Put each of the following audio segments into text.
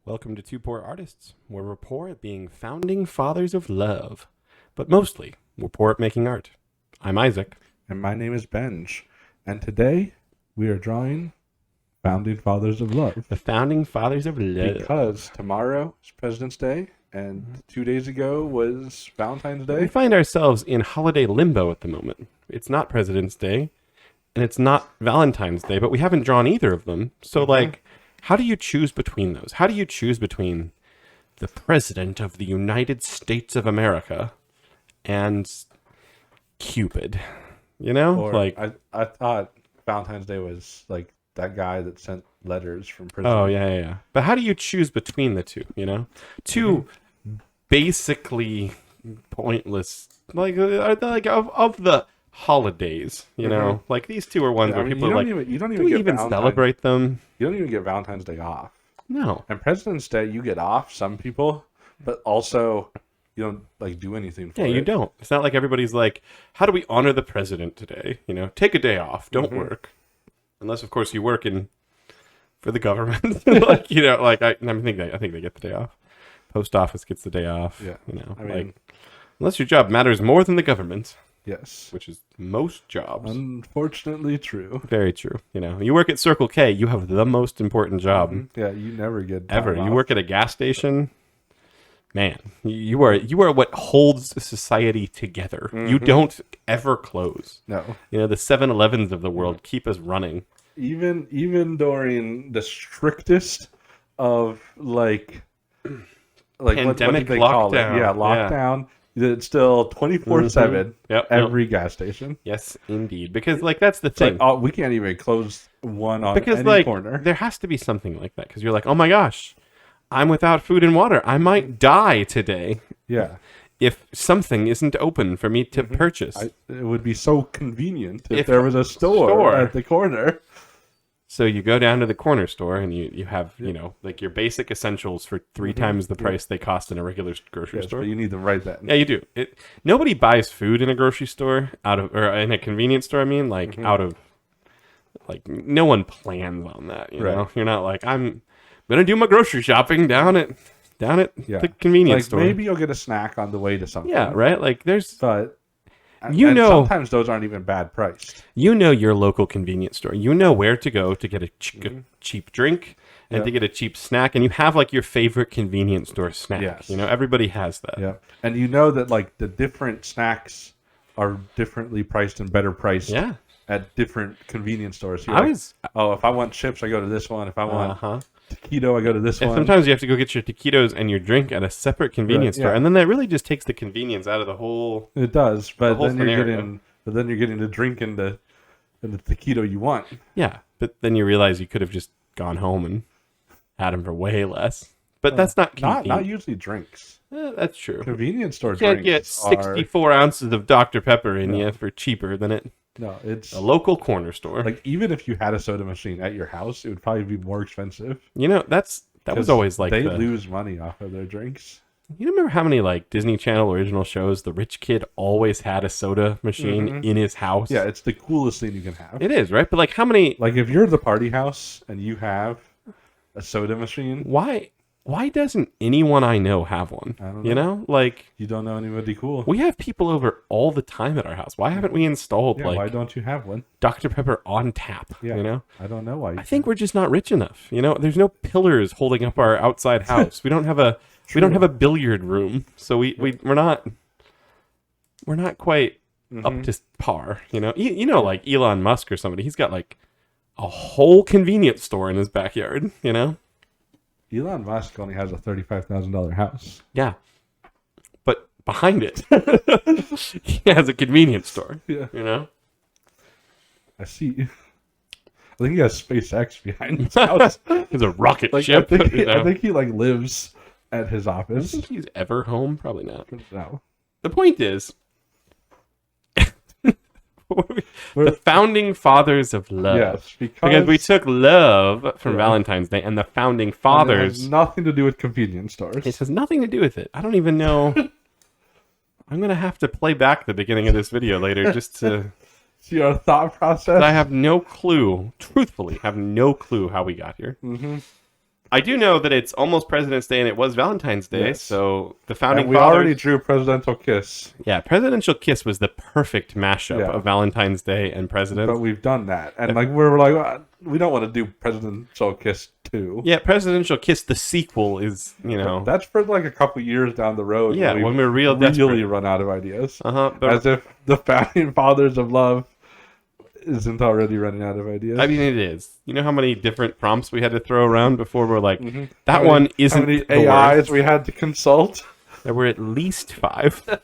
Welcome to Two Poor Artists, where we're poor at being founding fathers of love, but mostly we're poor at making art. I'm Isaac. And my name is Benj. And today we are drawing Founding Fathers of Love. The founding fathers of love. Because tomorrow is President's Day, and 2 days ago was Valentine's We Day. find ourselves in holiday limbo at the moment. It's not President's Day, and it's not Valentine's Day, but we haven't drawn either of them. So, how do you choose between those? How do you choose between the President of the United States of America and Cupid? You know? Or I thought Valentine's Day was like that guy that sent letters from prison. Oh, yeah. But how do you choose between the two, you know? Two basically pointless, of the holidays, you know? Like, these two are ones where people are like, you don't do we even celebrate them? You don't even get Valentine's Day off. No. And President's Day, you get off, some people, but also you don't do anything for it. Yeah, you don't. It's not like everybody's like, how do we honor the president today? You know, take a day off. Don't work. Unless, of course, you work for the government. I think they get the day off. Post office gets the day off. Yeah. You know, unless your job matters more than the government. Yes. Which is most jobs. Unfortunately true. Very true. You know, you work at Circle K, you have the most important job. Yeah, you never get ever. time You off. work at a gas station, man, you are what holds society together. You don't ever close. No. You know, the 7-Elevens of the world keep us running. Even during the strictest of what Pandemic did they call it? lockdown. Yeah, lockdown. It's still 24/7. Yep. Every gas station. Yes, indeed. Because that's the It's thing. we can't even close one on Because any corner. there has to be something like that. Because you're like, oh my gosh, I'm without food and water. I might die today Yeah. if something isn't open for me to purchase. It would be so convenient if If there was a store at the corner. So you go down to the corner store and you have, you know, like your basic essentials for 3 times the price they cost in a regular grocery Yes, store. but you need them right then. Yeah, you do. Nobody buys food in a grocery store or in a convenience store. I mean, out of, no one plans on that. You know, you're not like, I'm gonna do my grocery shopping down at the convenience store. Maybe you'll get a snack on the way to something. Yeah, right. Like But and sometimes those aren't even bad priced. You know your local convenience store. You know where to go to get a cheap drink and to get a cheap snack, and you have your favorite convenience store snack. Yes. You know, everybody has that. Yeah, and you know that the different snacks are differently priced and better priced. Yeah. At different convenience stores. If I want chips, I go to this one. If I want taquito, I go to this one. Sometimes you have to go get your taquitos and your drink at a separate convenience store, and then that really just takes the convenience out of the whole. It does, but whole then you're getting the drink and the taquito you want. Yeah, but then you realize you could have just gone home and had them for way less. But that's not convenient. Not usually drinks. That's true. Convenience store You can't get drinks 64 ounces of Dr. Pepper in you for cheaper than it. No, it's A local corner store. even if you had a soda machine at your house, it would probably be more expensive. You know, that was always they lose money off of their drinks. You remember how many Disney Channel original shows the rich kid always had a soda machine in his house? Yeah, it's the coolest thing you can have. It is, right? But how many if you're the party house and you have a soda machine, why doesn't anyone I know have one? I don't know. You know, you don't know anybody cool. we have people over all the time at our house. Why haven't we installed Why don't you have one? Dr. Pepper on tap? Yeah, You know? I don't know why. I think we're just not rich enough. You know, there's no pillars holding up our outside house. We don't have a billiard room, so we're not quite up to par. You know, Elon Musk or somebody. He's got a whole convenience store in his backyard. You know, Elon Musk only has a $35,000 house. yeah, but behind it, he has a convenience store. Yeah, You know, I see. I think he has SpaceX behind his house. it's a rocket I ship. think, You know? I think he lives at his I don't office. think he's ever home. Probably not. No. The point is, the founding fathers of love. Yes, Because we took love from Valentine's Day, and the founding it fathers. has nothing to do with convenience stores. It has nothing to do with it. I don't even know. I'm gonna have to play back the beginning of this video later just to. See our thought process. I have no clue. Truthfully, have no clue how we got here. I do know that it's almost President's Day and it was Valentine's Day. Yes. So the founding we fathers... already drew Presidential Kiss. Yeah, Presidential Kiss was the perfect mashup of Valentine's Day and President. But we've done that. And we're like, well, we don't want to do Presidential Kiss 2. Yeah, Presidential Kiss, the sequel is, But that's for like a couple years down the road. Yeah, when we're really run out of ideas. But as if the founding fathers of love isn't already running out of ideas. I mean, it is. You know how many different prompts we had to throw around before we're like, that one isn't how many AIs we had to consult? There were at least 5.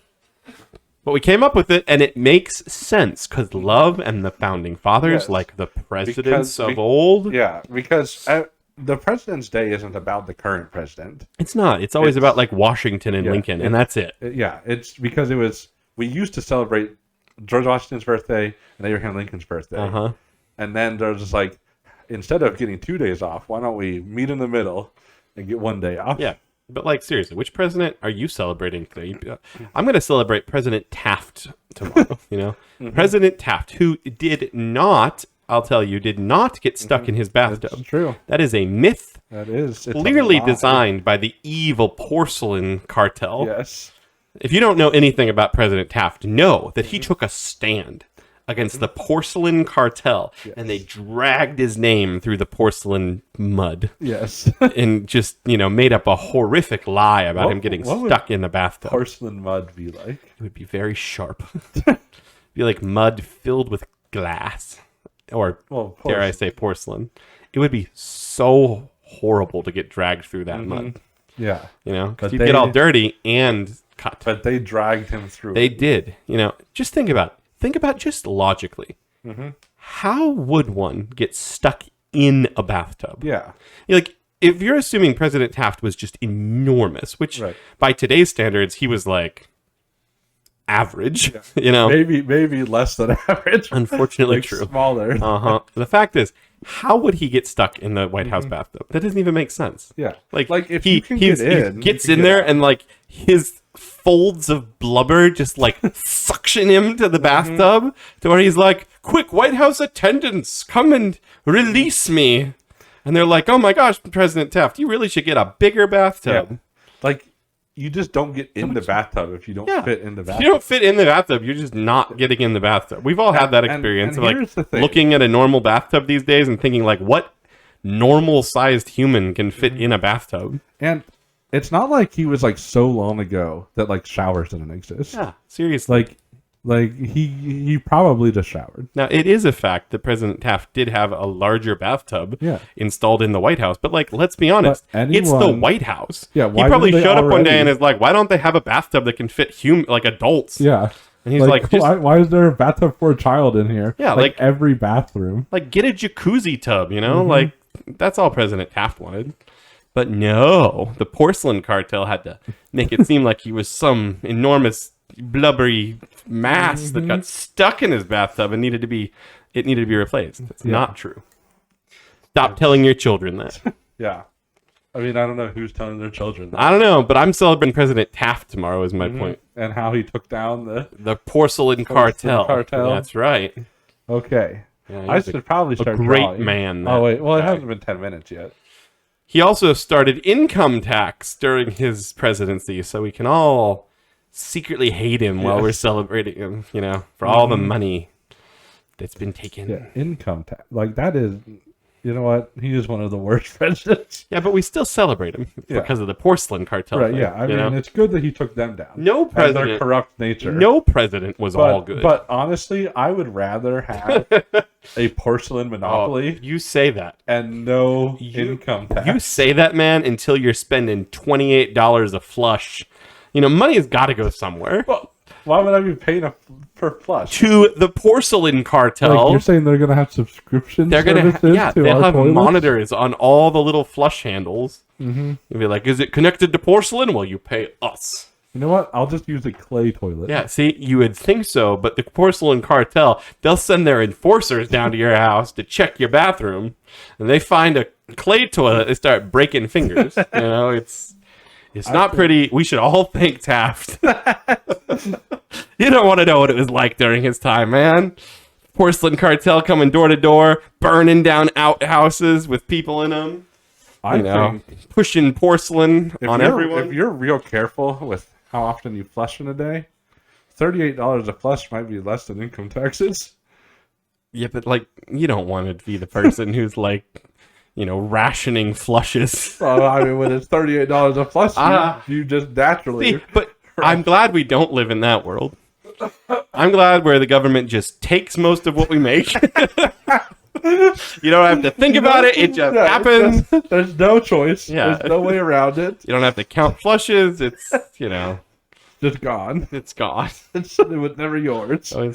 But we came up with it, and it makes sense, because love and the founding fathers, like the presidents of old. Yeah, because the President's Day isn't about the current president. It's not. It's always about, like, Washington and Lincoln, and that's it. It's because we used to celebrate George Washington's birthday and Abraham Lincoln's birthday. And then there's just like, instead of getting 2 days off, why don't we meet in the middle and get 1 day off? Yeah. But like, seriously, which president are you celebrating today? I'm going to celebrate President Taft tomorrow, you know? President Taft, who did not, I'll tell you, did not get stuck in his bathtub. That's true. That is a myth. That is. It's clearly designed by the evil porcelain cartel. Yes. If you don't know anything about President Taft, know that he took a stand against the porcelain cartel, and they dragged his name through the porcelain mud. Yes. And just, made up a horrific lie about him getting stuck in the bathtub. Porcelain mud be like? It would be very sharp. Be like mud filled with glass. Or, dare I say, porcelain. It would be so horrible to get dragged through that mud. Yeah. Because you'd get all dirty and cut. But they dragged him through. They did. Just think about it. Think about just logically. How would one get stuck in a bathtub? Yeah. Like, if you're assuming President Taft was just enormous, which by today's standards, he was like average, Maybe less than average. Unfortunately like true. Smaller. The fact is, how would he get stuck in the White House bathtub? That doesn't even make sense. Yeah. Like if he gets in there and like his folds of blubber just like suction him to the bathtub to where he's like, quick, White House attendants, come and release me. And they're like, oh my gosh, President Taft, you really should get a bigger bathtub. Yeah. Like, you just don't get in the bathtub if you don't fit in the bathtub. If you don't fit in the bathtub, you're just not getting in the bathtub. We've all had that experience of like looking at a normal bathtub these days and thinking like, what normal-sized human can fit in a bathtub? And it's not like he was like so long ago that like showers didn't exist. Yeah, seriously. Like he probably just showered. Now, it is a fact that President Taft did have a larger bathtub installed in the White House. But, like, let's be honest. It's the White House. Yeah, he probably showed up one day and is like, why don't they have a bathtub that can fit adults? Yeah. And he's like why is there a bathtub for a child in here? Yeah, like every bathroom. Like, get a jacuzzi tub, Like, that's all President Taft wanted. But no, the porcelain cartel had to make it seem like he was some enormous blubbery mass that got stuck in his bathtub and needed to be replaced. That's not true. Stop telling your children that. Yeah. I mean, I don't know who's telling their children that. I don't know, but I'm celebrating President Taft tomorrow is my point. And how he took down the porcelain cartel. That's right. Okay. Yeah, I should probably start great man. Oh, wait. Well, it hasn't been 10 minutes yet. He also started income tax during his presidency, so we can all secretly hate him while we're celebrating him, for all the money that's been taken. Yeah, income tax. Like, that is, you know what? He is one of the worst presidents. Yeah, but we still celebrate him because of the porcelain cartel. Right, thing, yeah. I mean, it's good that he took them down. No president. And their corrupt nature. No president was all good. But honestly, I would rather have a porcelain monopoly. Oh, you say that. And no income tax. You say that, man, until you're spending $28 a flush. Money has got to go somewhere. Well, why would I be paying per flush? To the porcelain cartel. Like, you're saying they're going to have subscription services they'll have toilets? monitors on all the little flush handles. You'll be like, is it connected to porcelain? Well, you pay us. You know what? I'll just use a clay toilet. Yeah, see, you would think so, but the porcelain cartel, they'll send their enforcers down to your house to check your bathroom, and they find a clay toilet, they start breaking fingers. It's not pretty. We should all thank Taft. You don't want to know what it was like during his time, man. Porcelain cartel coming door to door, burning down outhouses with people in them. I think pushing porcelain on everyone. If you're real careful with how often you flush in a day, $38 a flush might be less than income taxes. Yeah, but like, you don't want to be the person who's like, rationing flushes. Well, I mean, when it's $38 a flush, you just naturally. See, but I'm glad we don't live in that world. I'm glad where the government just takes most of what we make. You don't have to think about it. It just happens. There's no choice. Yeah. There's no way around it. You don't have to count flushes. It's, just gone. it's gone. It was never yours. So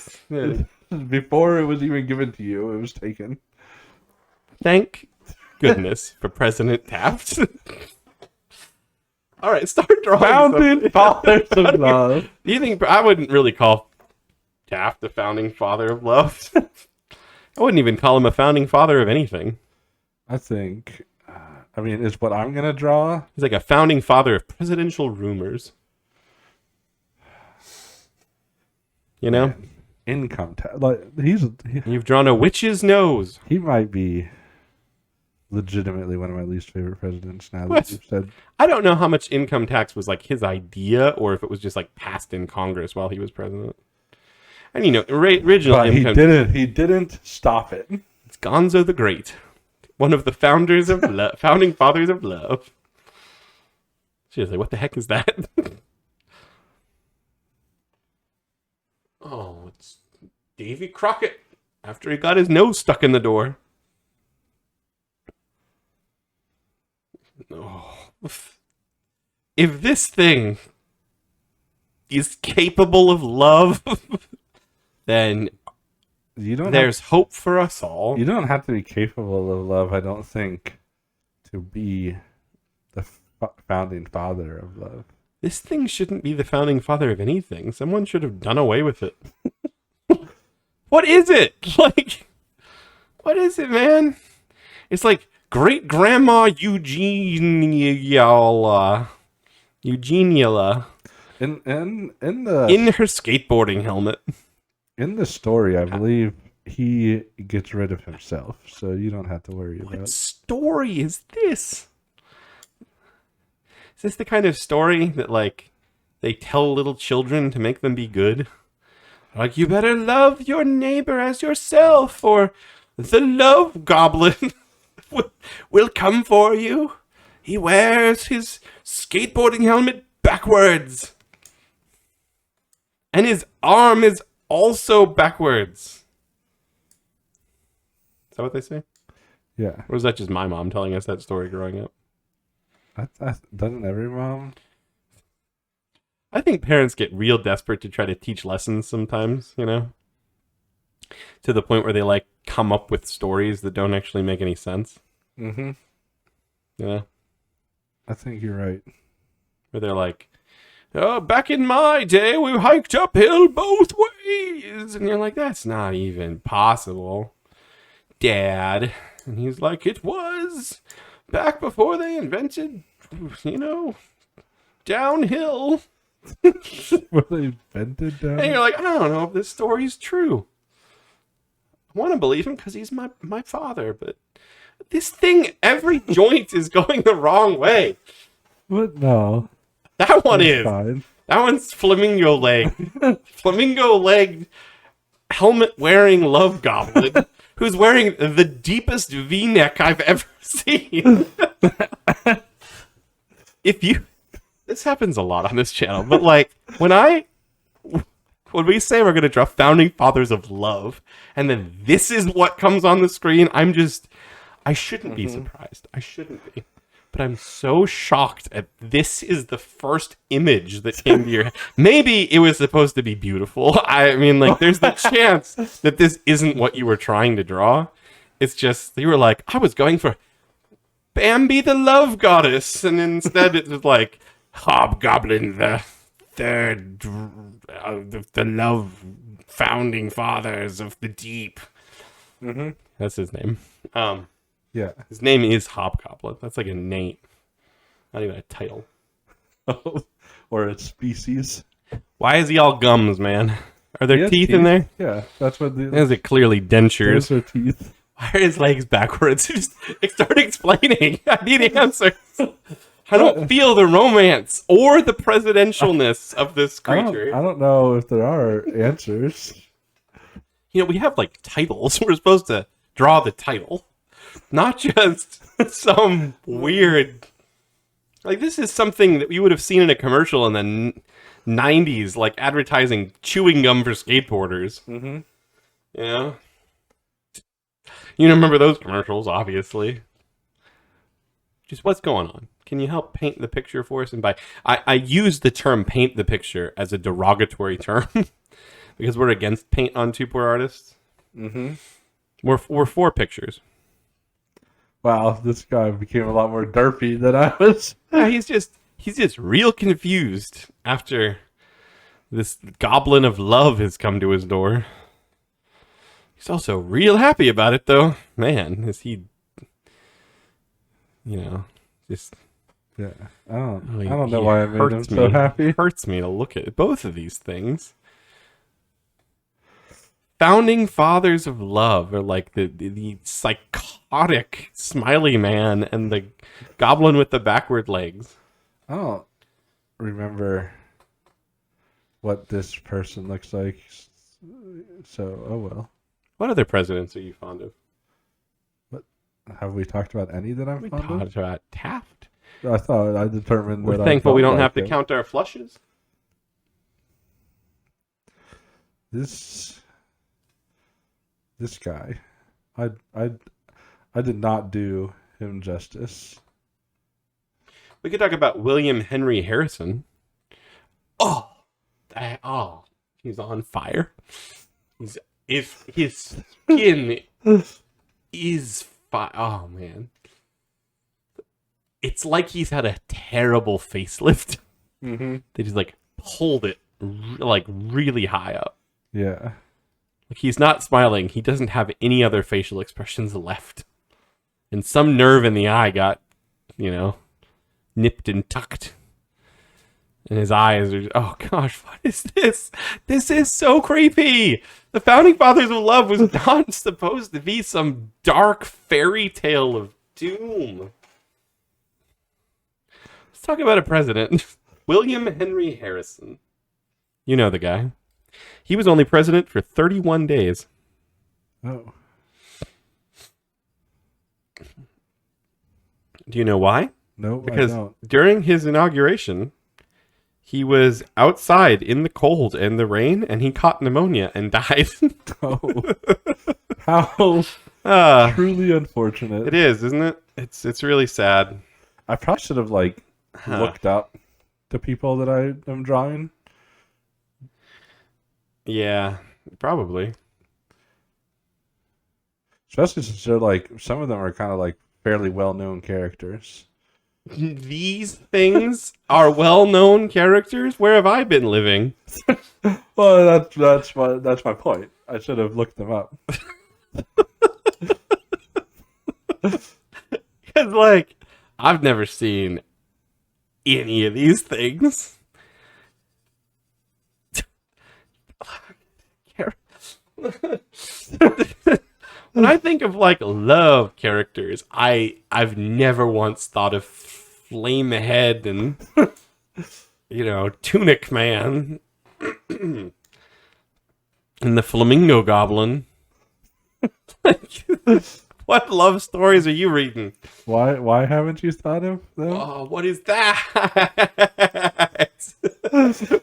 Before it was even given to you, it was taken. Thank goodness for President Taft. All right, start drawing. Founding fathers of love. Do you think I wouldn't really call Taft the founding father of love? I wouldn't even call him a founding father of anything. I think, is what I'm going to draw. He's like a founding father of presidential rumors. Man, income tax. You've drawn a witch's nose. He might be legitimately one of my least favorite presidents now that you've said. I don't know how much income tax was like his idea or if it was just like passed in Congress while he was president. And original but income. He didn't stop it. It's Gonzo the Great, one of the founders of founding fathers of love. Seriously, what the heck is that? Oh, it's Davy Crockett after he got his nose stuck in the door. Oh, if this thing is capable of love, then there's hope for us all. You don't have to be capable of love, I don't think, to be the founding father of love. This thing shouldn't be the founding father of anything. Someone should have done away with it. What is it? Like, what is it, man? It's like great grandma Eugenia. In her skateboarding helmet. In the story, I believe he gets rid of himself, so you don't have to worry about it. What story is this? Is this the kind of story that, like, they tell little children to make them be good? Like, you better love your neighbor as yourself, or the love goblin will come for you. He wears his skateboarding helmet backwards. And his arm is also backwards. Is that what they say? Yeah. Or was that just my mom telling us that story growing up? Doesn't every mom? I think parents get real desperate to try to teach lessons sometimes, to the point where they, like, come up with stories that don't actually make any sense. Mm-hmm. Yeah. I think you're right. Where they're like, oh, back in my day, we hiked uphill both ways. And you're like, that's not even possible, Dad. And he's like, it was back before they invented, downhill. Were they invented downhill? And you're like, I don't know if this story's true. I want to believe him because he's my father, but this thing, every joint is going the wrong way. What? No. That one is. Fine. That one's flamingo leg. Flamingo leg helmet wearing love goblin who's wearing the deepest V-neck I've ever seen. This happens a lot on this channel, but like when we say we're going to draw founding fathers of love, and then this is what comes on the screen, I shouldn't be surprised. I shouldn't be. But I'm so shocked at this is the first image that came to your head. Maybe it was supposed to be beautiful. I mean, like, there's the chance that this isn't what you were trying to draw. It's just, you were like, I was going for Bambi the love goddess. And instead it was like, Hobgoblin the third, the love founding fathers of the deep. Mm-hmm. That's his name. Yeah. His name is Hobgoblin. That's like a name. Not even a title. Or a species. Why is he all gums, man? Are there teeth in there? Yeah, that's what Those are clearly dentures. Those are teeth. Why are his legs backwards? Just start explaining. I need answers. I don't feel the romance or the presidentialness of this creature. I don't know if there are answers. We have like titles. We're supposed to draw the title, not just some weird. Like, this is something that you would have seen in a commercial in the 90s, like advertising chewing gum for skateboarders. Mm-hmm. Yeah. You remember those commercials, obviously. Just what's going on? Can you help paint the picture for us? And I use the term paint the picture as a derogatory term because we're against paint on Two Poor Artists. Mm-hmm. We're for pictures. Wow, this guy became a lot more derpy than I was. Yeah, he's just real confused after this goblin of love has come to his door. He's also real happy about it, though. Man, is he, just... Yeah, I don't He know why I made him hurts so me. happy. It hurts me to look at both of these things. Founding fathers of love are like the psychotic smiley man and the goblin with the backward legs. I don't remember what this person looks like. So, oh well. What other presidents are you fond of? Have we talked about any that I'm We fond of? talked about Taft. I thought I determined We're that thankful we don't have to him. count our flushes. This guy, I did not do him justice. We could talk about William Henry Harrison. He's on fire. If his skin is fire. Oh man, it's like he's had a terrible facelift. Mm-hmm. They just like pulled it like really high up. Yeah. Like, he's not smiling. He doesn't have any other facial expressions left. And some nerve in the eye got, nipped and tucked. And his eyes are, oh gosh, what is this? This is so creepy. The Founding Fathers of Love was not supposed to be some dark fairy tale of doom. Let's talk about a president. William Henry Harrison. You know the guy. He was only president for 31 days. Oh. Do you know why? No, Because I don't. during his inauguration, he was outside in the cold and the rain, and he caught pneumonia and died. Oh. How truly unfortunate. It is, isn't it? It's really sad. I probably should have looked up the people that I am drawing. Yeah, probably. Especially since they're some of them are kind of fairly well-known characters. These things are well-known characters? Where have I been living? Well, that's my point. I should have looked them up. Because, I've never seen any of these things. When I think of love characters, I've never once thought of Flamehead and Tunic Man and the Flamingo Goblin. What love stories are you reading? Why haven't you thought of them? Oh, what is that?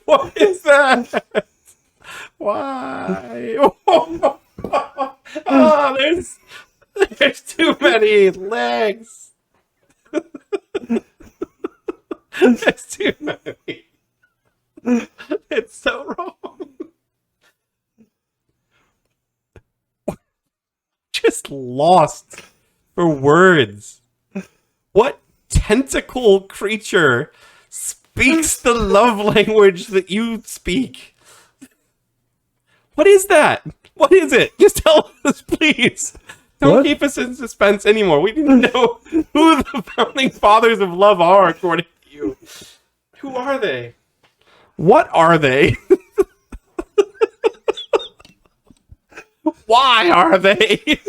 What is that? Why? Oh, there's too many legs. There's too many. It's so wrong. Just lost for words. What tentacle creature speaks the love language that you speak? What is that? What is it? Just tell us, please. Don't keep us in suspense anymore. We need to know who the Founding Fathers of Love are, according to you. Who are they? What are they? Why are they?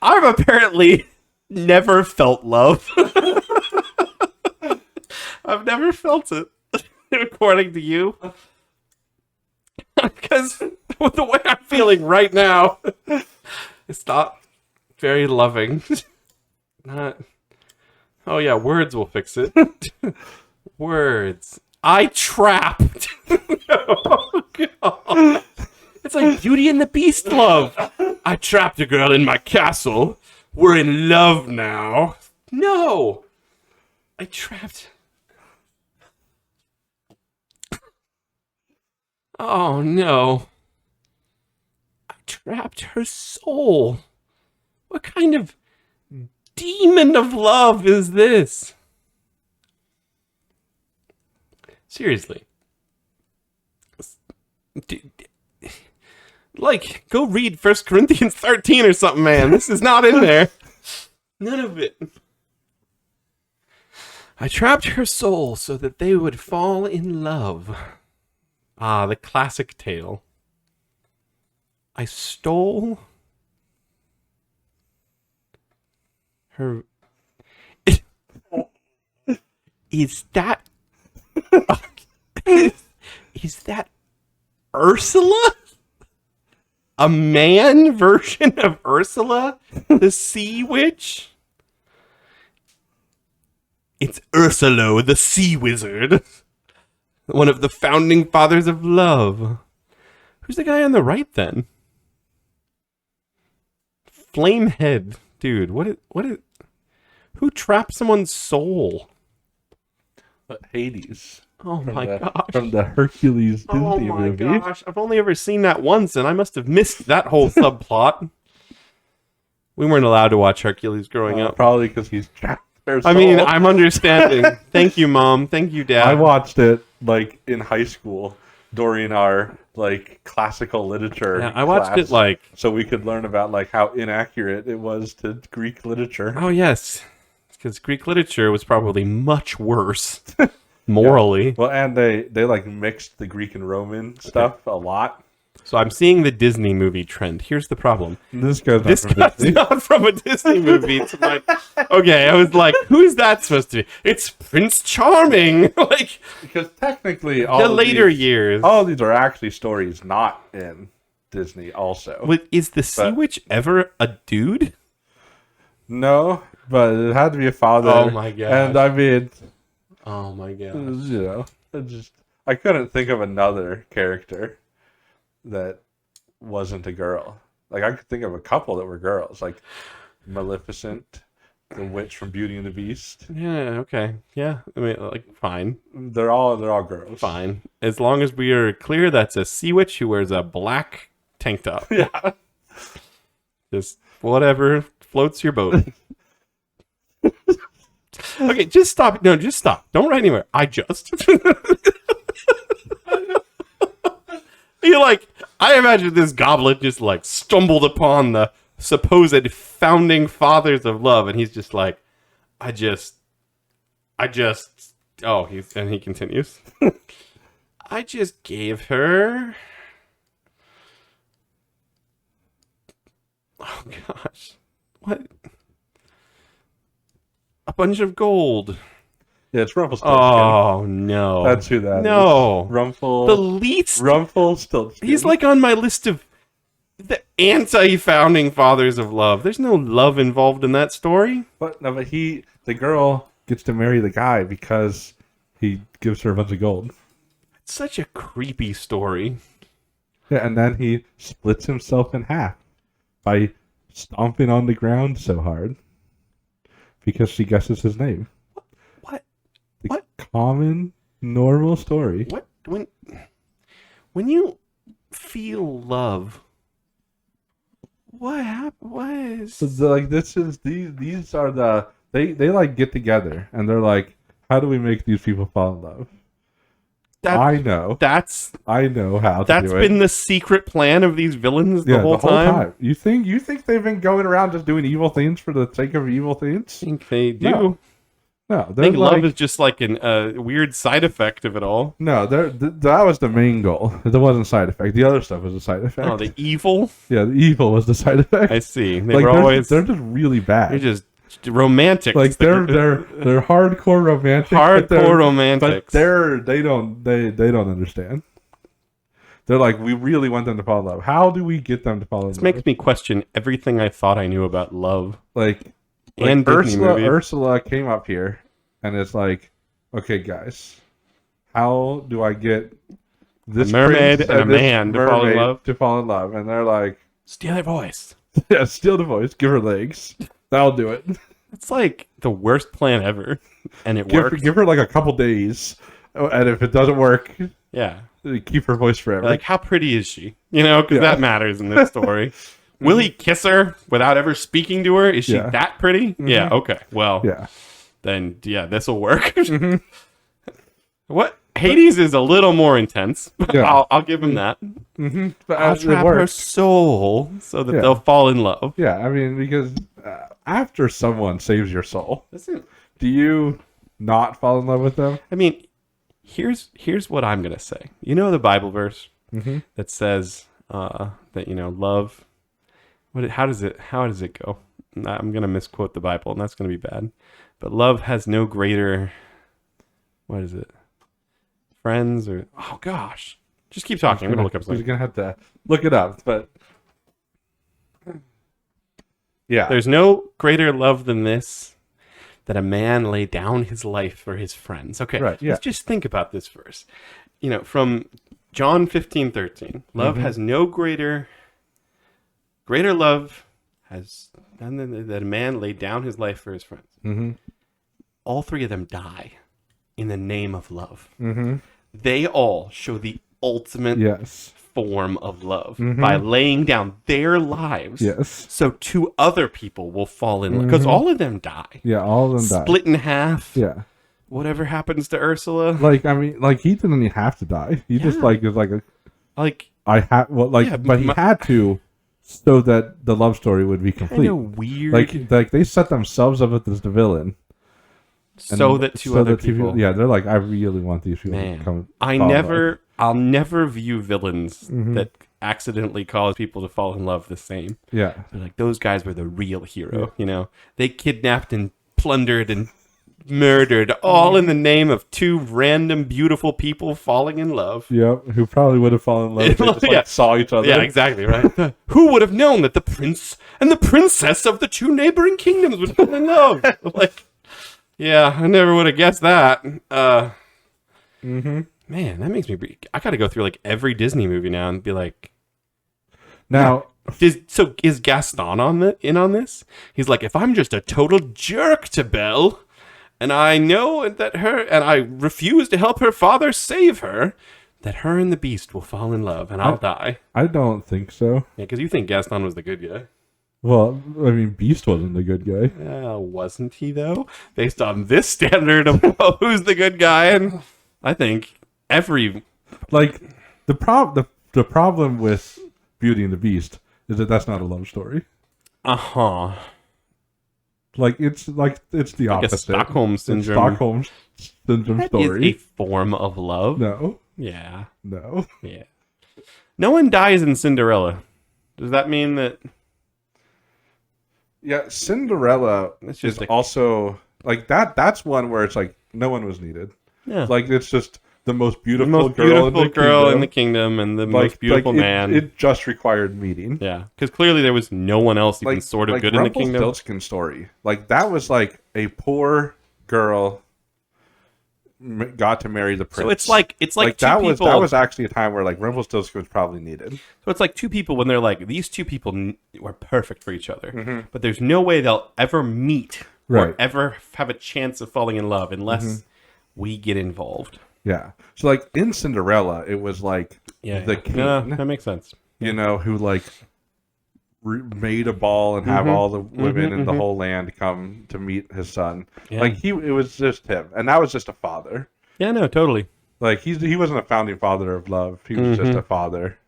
I've apparently never felt love. I've never felt it, according to you. Because with the way I'm feeling right now, it's not very loving. Not. Oh yeah, words will fix it. Words. I trapped. Oh, God. It's like Beauty and the Beast love. I trapped a girl in my castle. We're in love now. No. I trapped. Oh no. I trapped her soul. What kind of demon of love is this? Seriously. Like, go read 1 Corinthians 13 or something, man. This is not in there. None of it. I trapped her soul so that they would fall in love. Ah, the classic tale. I stole her. Is that is that Ursula? A man version of Ursula, the sea witch? It's Ursula, the sea wizard. One of the founding fathers of love. Who's the guy on the right then? Flamehead. Dude, what is who trapped someone's soul? Hades. Oh my gosh. From the Hercules Disney Oh my movie. gosh. I've only ever seen that once and I must have missed that whole subplot. We weren't allowed to watch Hercules growing up. Probably because he's trapped their soul. I mean, I'm understanding. Thank you, Mom. Thank you, Dad. I watched it like in high school during our like classical literature. Yeah, I watched class, it like so we could learn about like how inaccurate it was to Greek literature. oh yes, because Greek literature was probably much worse morally. Yeah. Well, and they like mixed the Greek and Roman stuff a lot. So I'm seeing the Disney movie trend. Here's the problem. This guy's Not from a Disney movie. It's like, okay, I was like, who's that supposed to be? It's Prince Charming. Like, because technically, the later years. all of these are actually stories not in Disney. Also, Is the Sea Witch ever a dude? No, but it had to be a father. Oh my god! And I mean, oh my god! You know, I couldn't think of another character that wasn't a girl. Like I could think of a couple that were girls, like Maleficent, the witch from Beauty and the Beast. Yeah. Okay. Yeah. I mean, like, fine. They're all girls. Fine, as long as we are clear. That's a sea witch who wears a black tank top. Yeah. Just whatever floats your boat. Okay, just stop. No, just stop. Don't write anywhere. I just. You're like, I imagine this goblet just like stumbled upon the supposed founding fathers of love, and he's just like, I just. Oh, and he continues. I just gave her. Oh gosh, what? A bunch of gold. Yeah, it's Rumpelstiltskin. Oh no, That's who that is. No, Rumpel. the least. Rumpelstiltskin. He's like on my list of the anti-founding fathers of love. There's no love involved in that story. But the girl gets to marry the guy because he gives her a bunch of gold. It's such a creepy story. Yeah, and then he splits himself in half by stomping on the ground so hard because she guesses his name. What? Common, normal story. What when you feel love? What happened? What is? So these are the they like get together and they're like, how do we make these people fall in love? I know how to That's do it. been the secret plan of these villains the whole time. You think they've been going around just doing evil things for the sake of evil things? I think they do. No. No, I they're think love like is just like a weird side effect of it all. no, that was the main goal. It wasn't side effect. The other stuff was a side effect. Oh, the evil. Yeah, the evil was the side effect. I see. They Like were always they're just really bad. they're just romantics. Like they're hardcore romantics. hardcore romantics. But they don't understand. They're like, we really want them to fall in love. How do we get them to fall in love? This makes me question everything I thought I knew about love. Like And Disney movies. Ursula came up here, and it's like, okay, guys, how do I get this mermaid prince and a this man to fall in mermaid love? to fall in love? And they're like, Steal their voice. yeah, steal the voice, give her legs, that'll do it. It's like the worst plan ever, and it works. Give her like a couple days, and if it doesn't work, Yeah. keep her voice forever. Like, how pretty is she? You know, because that matters in this story. Will he kiss her without ever speaking to her? Is she Yeah. that pretty? Yeah, okay. Well, yeah, then, yeah, this will work. What? Hades is a little more intense. Yeah. I'll give him that. but I'll it trap her works. soul so that Yeah. they'll fall in love. Yeah, I mean, because after someone saves your soul, Listen, do you not fall in love with them? I mean, here's what I'm gonna say. You know the Bible verse that says that love. How does it go? I'm gonna misquote the Bible, and that's gonna be bad. But love has no greater. What is it? Friends or oh gosh, just keep talking. I'm gonna look up We're something. gonna have to look it up, but yeah, There's no greater love than this, that a man lay down his life for his friends. Okay, Right, yeah. let's just think about this verse. From John 15:13, love has no greater love has than that a man laid down his life for his friends. All three of them die in the name of love. They all show the ultimate yes, form of love by laying down their lives yes, so two other people will fall in love, because all of them die, yeah, all of them die. split in half. Yeah, Whatever happens to Ursula, like I mean, like he didn't even have to die. He just like is like like I had but he had to, so that the love story would be complete. kind of weird, Like they set themselves up as the villain, so that two other people. yeah, they're like, I really want these people Man, to come. I'll never view villains that accidentally cause people to fall in love the same. Yeah, They're like, those guys were the real hero. They kidnapped and plundered and murdered, all in the name of two random beautiful people falling in love. yep. Who probably would have fallen in love if they just Yeah. saw each other. Yeah, exactly, right? Who would have known that the prince and the princess of the two neighboring kingdoms would fall in love? Like, yeah, I never would have guessed that. Man, that makes me... I gotta go through, like, every Disney movie now and be like... Now, Is Gaston in on this? He's like, if I'm just a total jerk to Belle, and I know that and I refuse to help her father save her, that her and the Beast will fall in love, and I'll die. I don't think so. Yeah, because you think Gaston was the good guy. Well, I mean, Beast wasn't the good guy. Wasn't he, though? Based on this standard of who's the good guy, and I think Like the problem with Beauty and the Beast is that that's not a love story. Like it's the Like a opposite. Stockholm It's syndrome. Stockholm syndrome That story. is a form of love. No, Yeah. no. Yeah. No one dies in Cinderella. Does that mean that... Yeah, Cinderella It's is just like... also like that. That's one where it's like no one was needed. Yeah. Like it's just the most the beautiful most girl, beautiful in the kingdom. in the kingdom and the most beautiful man. It just required meeting. Yeah, because clearly there was no one else even sort of good in the kingdom. Rumpelstiltskin's story, like that was like a poor girl got to marry the prince. So it's like two that people. was actually a time where like Rumpelstiltskin was probably needed. So it's like two people when they're like, these two people were perfect for each other, but there's no way they'll ever meet or Right. ever have a chance of falling in love unless we get involved. Yeah. So like in Cinderella, it was like the king, No, that makes sense. who like made a ball and have all the women in the whole land come to meet his son. Yeah. Like it was just him, and that was just a father. Yeah, no, totally. Like he wasn't a founding father of love. He was just a father.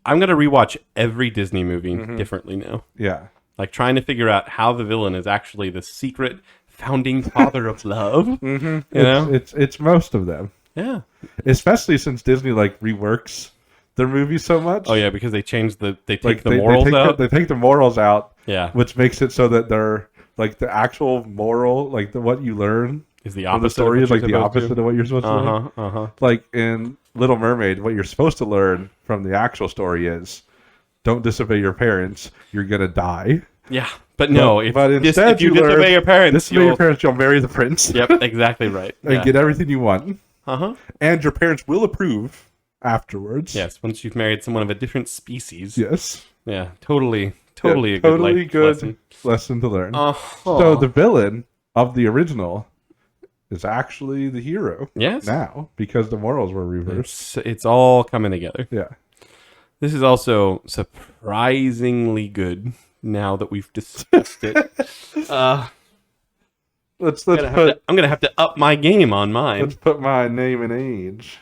I'm gonna rewatch every Disney movie differently now. Yeah. Like trying to figure out how the villain is actually the secret founding father of love. Mm-hmm. You know? It's most of them, Yeah. especially since Disney like reworks their movies so much. Oh yeah, because they changed they take Like the morals out. they take the morals out, Yeah. which makes it so that they're like the actual moral, like what you learn Is the from the opposite story of is what like the you're supposed opposite to. of what you're supposed to learn. Uh-huh. Uh-huh. Like in Little Mermaid, what you're supposed to learn from the actual story is don't disobey your parents, you're gonna die. Yeah. But no, but instead if you you learn, disobey your parents, you'll marry the prince. Yep, exactly right. And Yeah. get everything you want. Uh-huh. And your parents will approve afterwards. Yes, once you've married someone of a different species. Yes. Yeah, totally Yeah, a good totally life good lesson. lesson to learn. Uh-huh. So the villain of the original is actually the hero Yes. now because the morals were reversed. It's all coming together. Yeah. This is also surprisingly good now that we've discussed it. Let's I'm put gonna have to up my game on mine. let's put my name and age.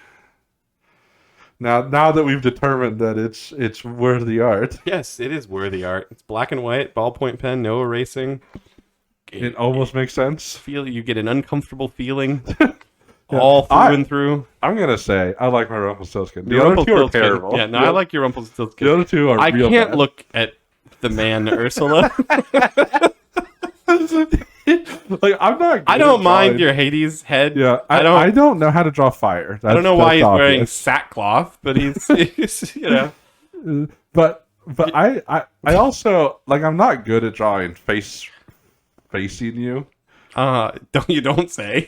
Now that we've determined that it's worthy art, Yes, it is worthy art. It's black and white, ballpoint pen, no erasing. it almost makes sense. You get an uncomfortable feeling all through and through. I'm gonna say I like my Rumpelstiltskin. The other two are Rumpelstiltskin. terrible. Yeah, no, I like your Rumpelstiltskin. The other two are I real can't bad. look at the man Ursula. Like I'm not. I good don't at mind drawing. your Hades head. Yeah, I don't know how to draw fire. I don't know why he's that's wearing obvious. sackcloth, but he's you know. But I also like I'm not good at drawing facing you. Don't say.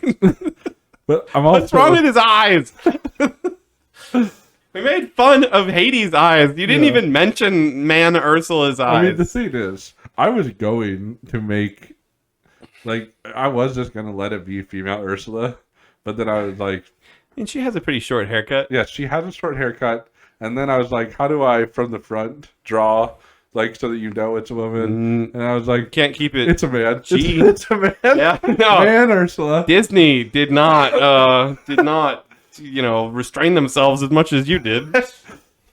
But I'm also What's wrong with his eyes? We made fun of Hades' eyes. You didn't Yeah. even mention man Ursula's eyes. I mean, the thing is, I was going to make like I was just gonna let it be female Ursula, but then I was like, and she has a pretty short haircut. yeah, she has a short haircut, and then I was like, how do I from the front draw like so that you know it's a woman? And I was like, Can't keep it. it's a man. Gee. It's a man. Yeah, no. Man Ursula. Disney did not restrain themselves as much as you did.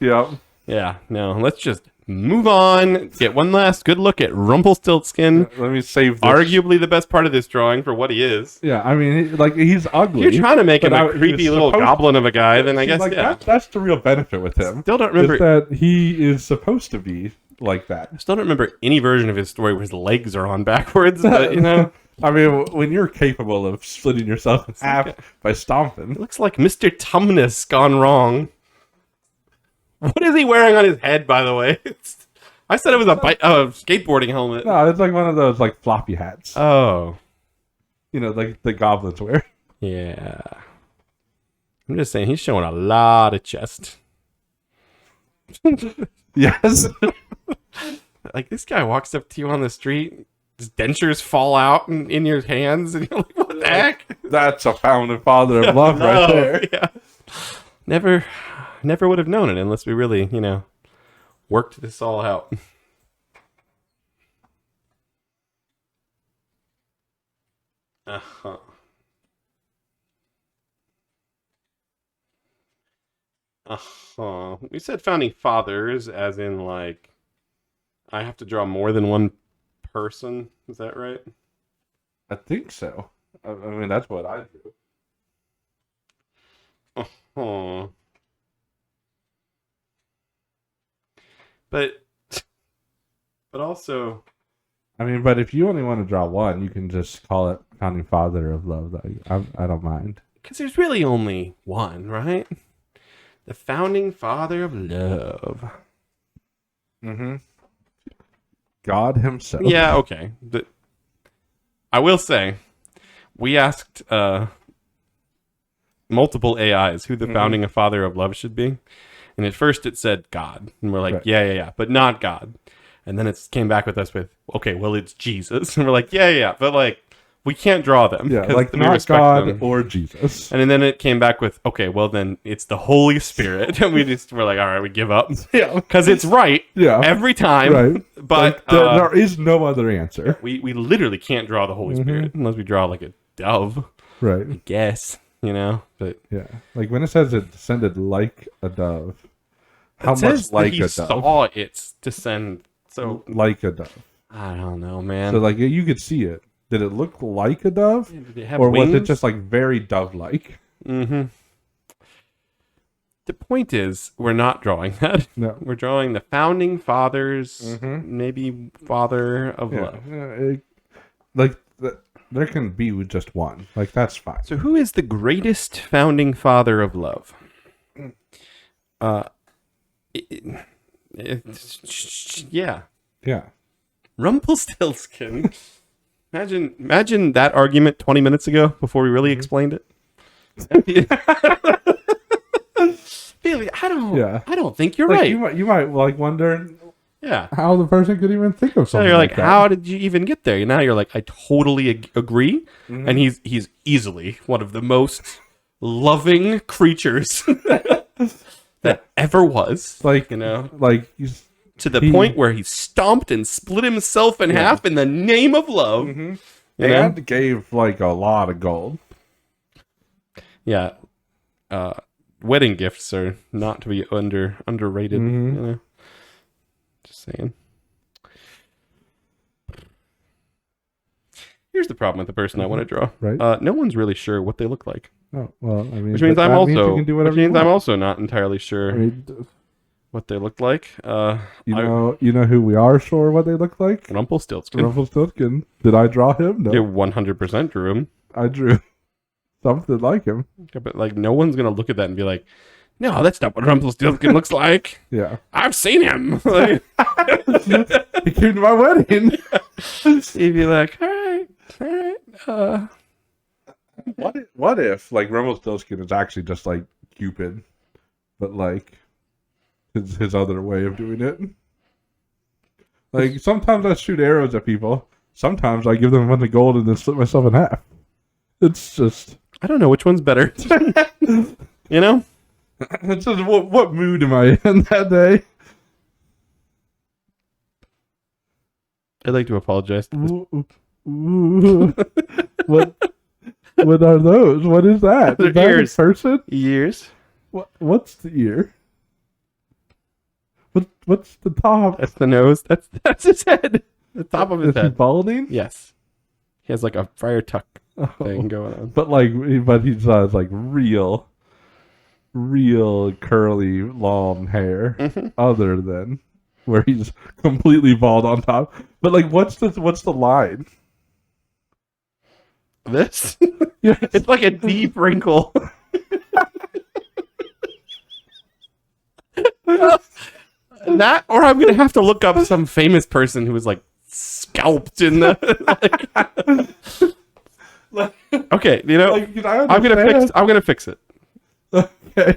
Yeah. Yeah, no. Let's just move on. Get one last good look at Rumpelstiltskin. Let me save this. Arguably the best part of this drawing for what he is. Yeah, I mean, he's ugly. If you're trying to make him but a he creepy was little supposed- goblin of a guy, then I See, guess like, yeah. that's the real benefit with him. Still don't remember. Is that he is supposed to be like that. I still don't remember any version of his story where his legs are on backwards, but you know, I mean, when you're capable of splitting yourself in half by it stomping, looks like Mr. Tumnus gone wrong. What is he wearing on his head, by the way? I said it was a skateboarding helmet. no, it's like one of those like floppy hats. Oh, You know, like the goblins wear. yeah. I'm just saying he's showing a lot of chest. Yes. Like this guy walks up to you on the street, his dentures fall out in your hands, and you're like, "What the heck?" That's a founding father of love right there. Yeah. Never would have known it unless we really, worked this all out. Uh-huh. Uh-huh. We said founding fathers, as in, like, I have to draw more than one person. Is that right? I think so. I mean, that's what I do. Oh. But also, I mean, but if you only want to draw one, you can just call it founding father of love. I don't mind. because there's really only one, right? The founding father of love. Mm-hmm. God himself. Yeah, okay. I will say, we asked multiple AIs who the founding father of love should be. And at first it said God. And we're like, Right. yeah, but not God. And then it came back with us with, okay, well, it's Jesus. And we're like, yeah, but like, we can't draw them. Yeah, 'cause like we not respect God them. or Jesus. And then it came back with, okay, well, then it's the Holy Spirit. And we just were like, all right, we give up. Yeah. Because it's right Yeah. every time. Right. But Like, there is no other answer. we literally can't draw the Holy Spirit unless we draw like a dove, Right. I guess, But Yeah. Like when it says it descended like a dove, how it says much like that he a dove? saw it descend. So Like a dove. I don't know, man. So like you could see it. Did it look like a dove? Did it have Or was it wings? just like very dove-like? Mm-hmm. The point is, we're not drawing that. No. We're drawing the founding fathers, Mm-hmm. maybe father of love. There can be just one. Like, that's fine. So, who is the greatest founding father of love? Yeah, Yeah. Rumpelstiltskin. Imagine that argument 20 minutes ago before we really explained it. Bailey, I don't think you're Like, right. you might like wonder Yeah. how the person could even think of So something you're like, that. how did you even get there? Now you're like, I totally agree. Mm-hmm. And he's easily one of the most loving creatures that ever was. Like, you know, like to the point where he stomped and split himself in half in the name of love. Mm-hmm. You know? And gave like a lot of gold. Yeah. Wedding gifts are not to be underrated. Mm-hmm. You know, just saying. Here's the problem with the person I want to draw. Right. No one's really sure what they look like, Oh well, I mean, which means that I'm means you also can do which whatever you means I'm want. also not entirely sure I mean, what they look like. you know who we are sure what they look like? Rumpelstiltskin. Rumpelstiltskin. Did I draw him? No, You 100% drew him. I drew something like him. Yeah, but like, no one's gonna look at that and be like, "No, that's not what Rumpelstiltskin looks like. Yeah, I've seen him." Like, he came to my wedding. you'd be like, "All right." What if like Rumpelstiltskin is actually just like Cupid, but like his other way of doing it? Like, sometimes I shoot arrows at people. Sometimes I give them a bunch of gold and then split myself in half. It's just, I don't know which one's better. You know? it's just what mood am I in that day? I'd like to apologize to this. Ooh. What are those? What is that? They're Is that ears. a person? Years. What's the ear? What's the top? That's the nose. That's his head. The top of his Is he head. balding? Yes. He has like a friar tuck Oh. thing going on. But he's like real curly long hair, Mhm. other than where he's completely bald on top. But like, what's the line? This? Yeah, It's like a deep wrinkle. That, or I'm gonna have to look up some famous person who was like scalped in the. Okay, you know, like, I I'm gonna fix it. Okay.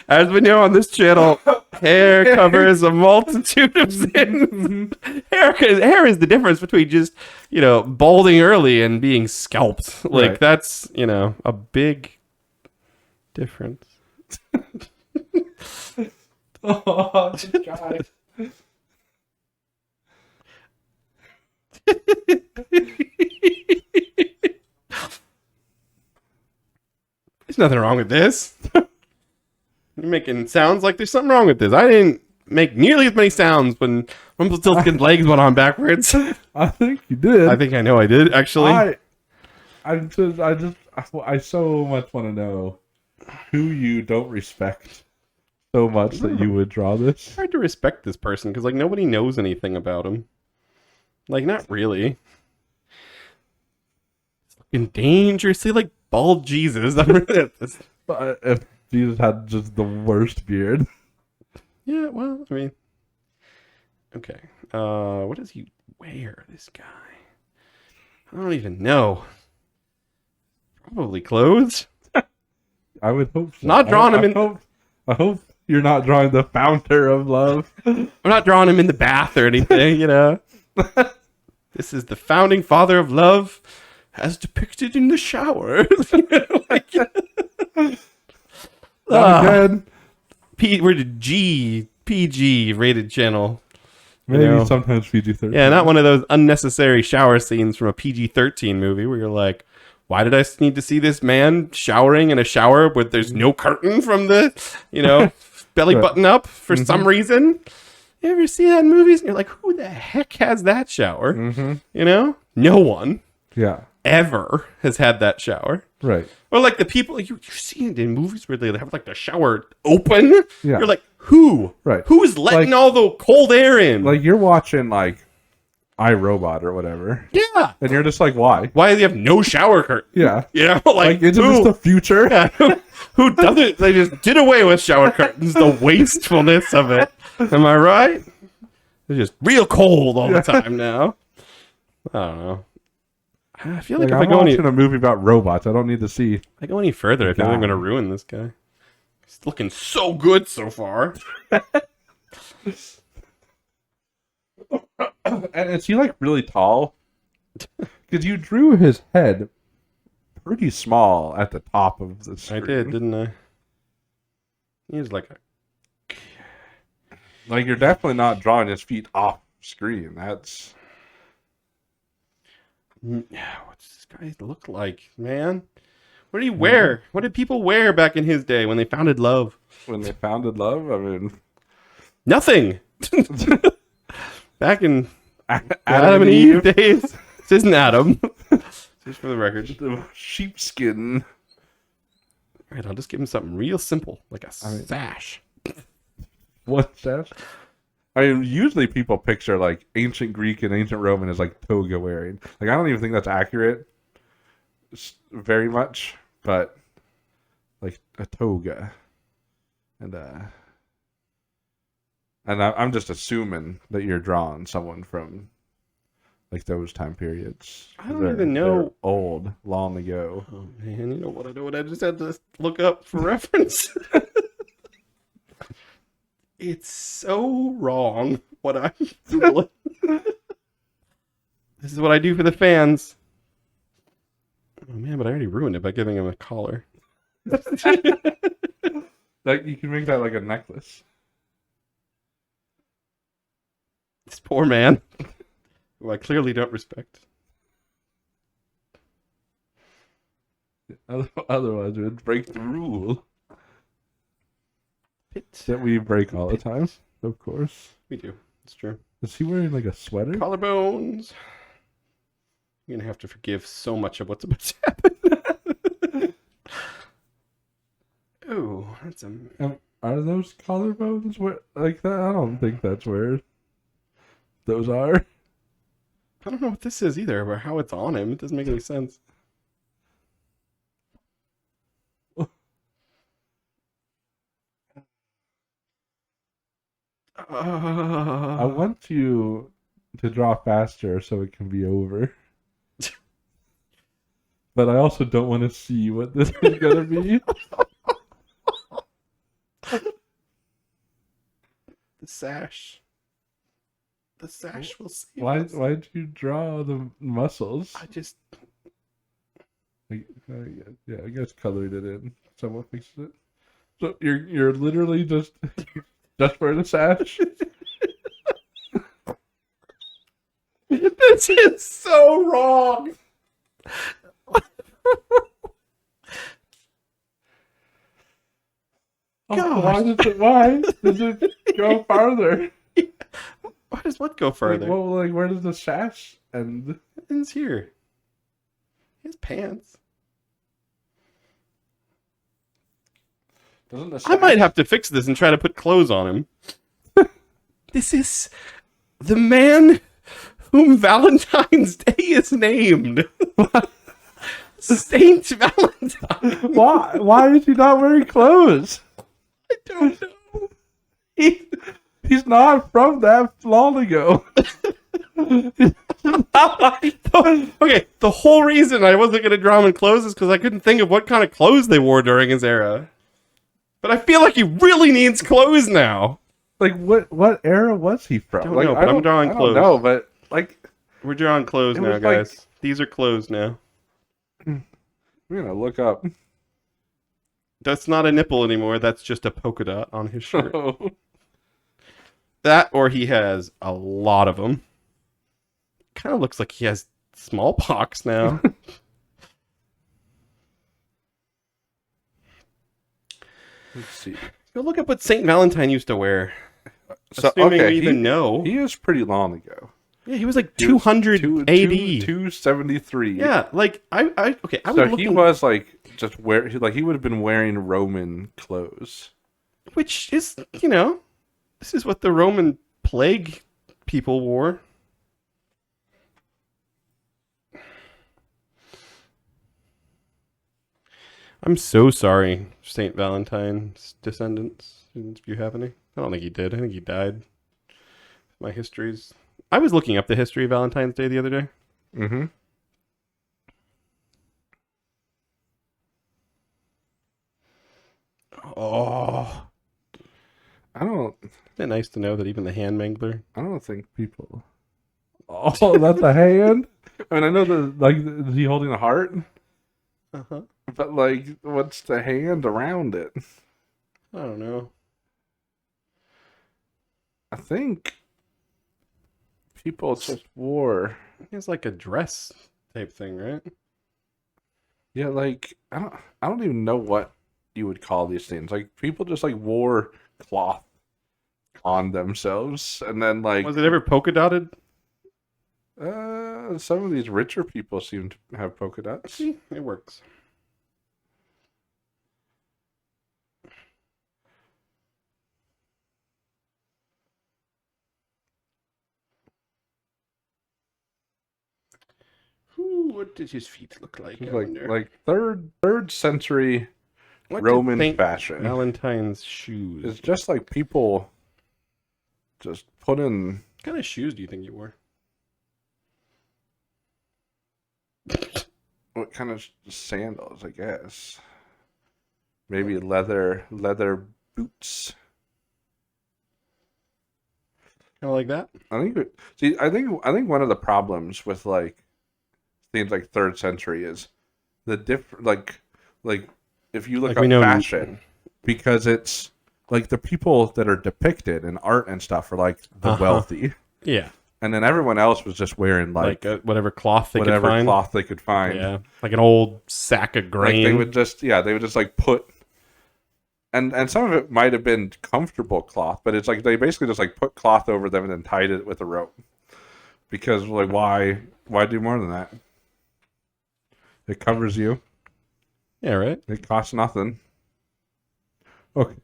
As we know on this channel, hair covers a multitude of sins. Hair is the difference between just, balding early and being scalped. Like, Right. that's, a big difference. Oh, this guy. There's nothing wrong with this. You're making sounds like there's something wrong with this. I didn't make nearly as many sounds when Rumpelstiltskin's legs went on backwards. I think you did. I think I know I did, actually. I so much want to know who you don't respect so much that you would draw this. It's hard to respect this person because, like, nobody knows anything about him. Like, not really. It's looking dangerously like bald Jesus. I'm really at this. But if Jesus had just the worst beard. Yeah, well, I mean, okay. What does he wear? This guy. I don't even know. Probably clothes. I would hope so. Not drawing him in. I hope you're not drawing the founder of love. I'm not drawing him in the bath or anything. This is the founding father of love, as depicted in the shower. Again. We're the PG rated channel. Maybe sometimes PG-13. Yeah, not one of those unnecessary shower scenes from a PG-13 movie where you're like, why did I need to see this man showering in a shower where there's no curtain from the, belly button up for some reason? You ever see that in movies? And you're like, who the heck has that shower? Mm-hmm. You know? No one Yeah. ever has had that shower. Right. Or like the people you see it in movies where they have like the shower open. Yeah. You're like, who? Right. Who's letting Like- all the cold air in? Like you're watching like iRobot or whatever, yeah. and you're just like, why? Why do they have no shower curtain? Yeah. You know, Like isn't this the future? who doesn't? They just did away with shower curtains. The wastefulness of it. Am I right? They're just real cold all the time now. I don't know. I feel like if I'm I go watching a movie about robots. I don't need to see. if I go any further, I feel like I'm going to ruin this guy. He's looking so good so far. And is he like really tall? Because you drew his head pretty small at the top of the screen. I did, didn't I? He was like a... Like you're definitely not drawing his feet off screen. That's What's this guy look like, man? What did he wear? What did people wear back in his day when they founded love? when they founded love. I mean, Nothing. Back in Adam Adam and Eve days. This isn't Adam. Just for the record. the sheepskin. All right, I'll just give him something real simple, like a sash. What's that? I mean, usually people picture like ancient Greek and ancient Roman as like toga wearing. Like, I don't even think that's accurate very much, but like a toga. And I'm just assuming that you're drawing someone from like those time periods. I don't even know. They're old, long ago. Oh man, you know what I do? What I just had to look up for reference. It's so wrong what I'm doing. This is what I do for the fans. Oh man, but I already ruined it by giving him a collar. Like you can make that like a necklace. This poor man, who I clearly don't respect. Otherwise, it would break the rule Pit. that we break all the time. Of course. We do. It's true. Is he wearing like a sweater? Collarbones. You're gonna have to forgive so much of what's about to happen. Oh, that's a... Are those collarbones like that? I don't think that's where those are. I don't know what this is either, or how it's on him. It doesn't make any sense. I want you to draw faster so it can be over. But I also don't want to see what this is going to be. The sash. The sash will save us. Why'd you draw the muscles? I just... Yeah, I guess colored it in. Someone fixes it. So you're literally just wearing a sash? This is so wrong. Oh, why does it go farther? Why does what go further? Like where does the sash end? It ends here. His pants. Doesn't the I might have to fix this and try to put clothes on him. This is the man whom Valentine's Day is named. Saint Valentine. Why is he not wearing clothes? I don't know. He's not from that long ago. Okay, the whole reason I wasn't going to draw him in clothes is because I couldn't think of what kind of clothes they wore during his era. But I feel like he really needs clothes now. Like what era was he from? Don't Like, know, but I'm drawing clothes. No, but like We're drawing clothes It now, was like- guys. These are clothes now. we're gonna look up. That's not a nipple anymore. That's just a polka dot on his shirt. That, or he has a lot of them. Kind of looks like he has smallpox now. Let's see. Go look up what Saint Valentine used to wear. So Assuming okay, we even know. he is pretty long ago. Yeah, he was like He was 200 AD. 273. Yeah, like I okay. I was So looking, he was like just he would have been wearing Roman clothes. which is this is what the Roman plague people wore. I'm so sorry, Saint Valentine's descendants. If you have any, I don't think he did. I think he died. My histories. I was looking up the history of Valentine's Day the other day. Mm-hmm. Oh, I don't. isn't it nice to know that even the hand mangler. I don't think people. Oh, that's a hand. I mean, I know that. Like, is he holding a heart? Uh-huh. But like, what's the hand around it? I don't know. I think people just wore. It's like a dress type thing, right? Yeah, like I don't even know what you would call these things. Like people just like wore cloth on themselves, and then like Was it ever polka dotted? some of these richer people seem to have polka dots. See, it works. Ooh, what did his feet look like? I wonder. Like third century What Roman did Saint fashion. Valentine's shoes. It's just like people just put in. What kind of shoes do you think you wore? What kind of sandals? I guess maybe leather boots. Kind of like that. I think one of the problems with like things like third century is the different like if you look Like up we know- fashion, because it's like the people that are depicted in art and stuff are like the wealthy, Yeah, and then everyone else was just wearing like whatever cloth they whatever could find. cloth they could find. Yeah, like an old sack of Like grain. they would just like put, and some of it might have been comfortable cloth, but it's like they basically just like put cloth over them and then tied it with a rope, because like why do more than that? It covers you. Yeah, right. It costs nothing. Okay,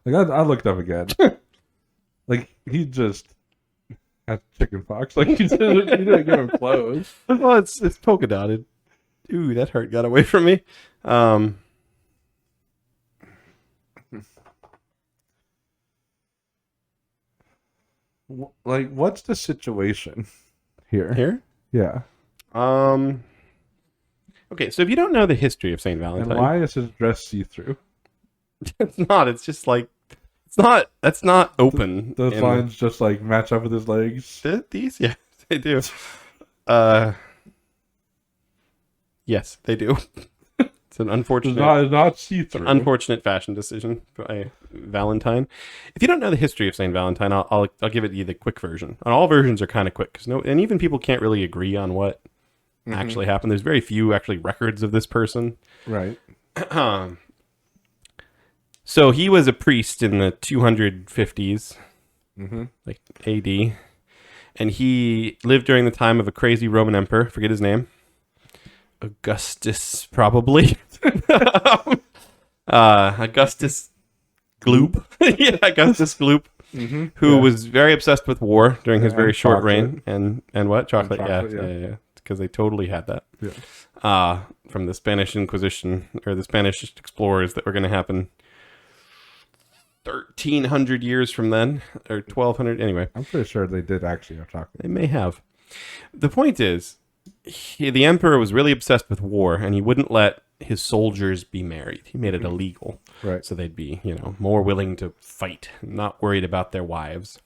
like I looked up again. Like he just had chicken pox. Like he didn't give him clothes. Well, it's polka dotted. Ooh, that heart got away from me. Like, what's the situation here? Here. Yeah. Okay, so if you don't know the history of Saint Valentine, And why is his dress see through? it's not. It's just like it's not. That's not open. Those in- lines just like match up with his legs. These, yeah, they do. Yes, they do. It's an unfortunate. It's not see through. Unfortunate fashion decision by Valentine. If you don't know the history of Saint Valentine, I'll give it you the quick version. And all versions are kind of quick because and even people can't really agree on what actually happened. There's very few actually records of this person. Right. So he was a priest in the 250s, like AD, and he lived during the time of a crazy Roman emperor. Forget his name. Augustus, probably. Augustus Gloop. Yeah, Augustus Gloop, who was very obsessed with war during his very short reign. And what? Chocolate, yeah. Because they totally had that. Yeah. From the Spanish Inquisition, or the Spanish explorers that were going to happen 1,300 years from then, or 1,200. Anyway. I'm pretty sure they did actually have chocolate. They may have. The point is, the emperor was really obsessed with war, and he wouldn't let his soldiers be married. He made it illegal. Right. So they'd be, more willing to fight, not worried about their wives.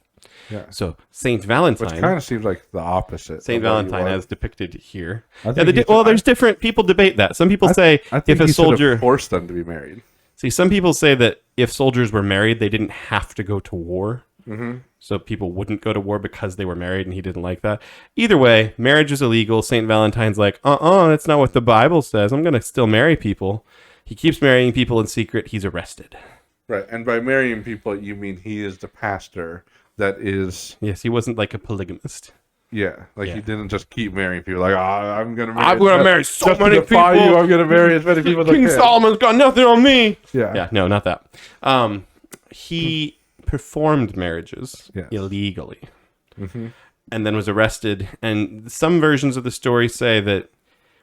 Yeah. So Saint Valentine, Which kind of seems like the opposite. Saint of what you Valentine, want. as depicted here. I think There's different people debate that. Some people say I think if a he should have soldier, forced them to be married. some people say that if soldiers were married, they didn't have to go to war. Mm-hmm. So people wouldn't go to war because they were married, and he didn't like that. Either way, marriage is illegal. Saint Valentine's like, that's not what the Bible says. I'm going to still marry people. He keeps marrying people in secret. He's arrested. Right, and by marrying people, you mean he is the pastor that is, Yes, he wasn't like a polygamist. yeah, like he Yeah. didn't just keep marrying people. Like, I'm gonna marry, I'm gonna marry so just many to defy people. you. I'm gonna marry as many people as I King can. Solomon's got nothing on me. Yeah, Yeah, no, not that. He performed marriages Yes. illegally, hmm and then was arrested. And some versions of the story say that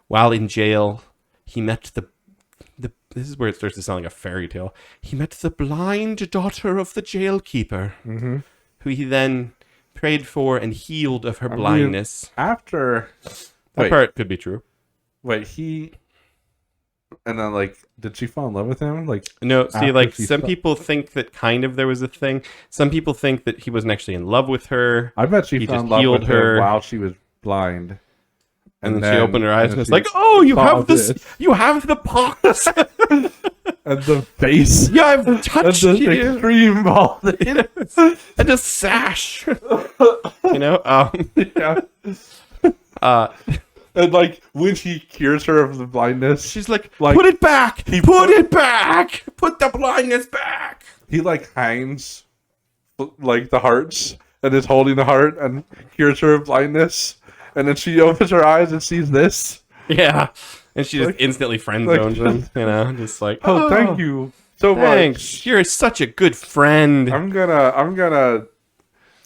while in jail, he met the. This is where it starts to sound like a fairy tale. He met the blind daughter of the jailkeeper, who he then prayed for and healed of her blindness. After, That wait, part could be true. and then like, did she fall in love with him? Like, No, see, after like she some saw- people think that kind of there was a thing. Some people think that he wasn't actually in love with her. I bet she He fell just in love healed with her. him while she was blind. And then she opened her eyes and then was she like, "Oh, you saw have this. You have the pox. and the face, Yeah, I've and touched the you. extreme balding. And a sash." You know. Yeah. Uh, And like when he cures her of the blindness, she's like, Like, "Put it back. Put it back. Put the blindness back." he like hangs like the hearts and is holding the heart and cures her of blindness. And then she opens her eyes and sees this. Yeah, and she just Like- instantly friend like- zones him. You know, just like, Oh, thank you so Thanks. much. You're such a good friend. I'm gonna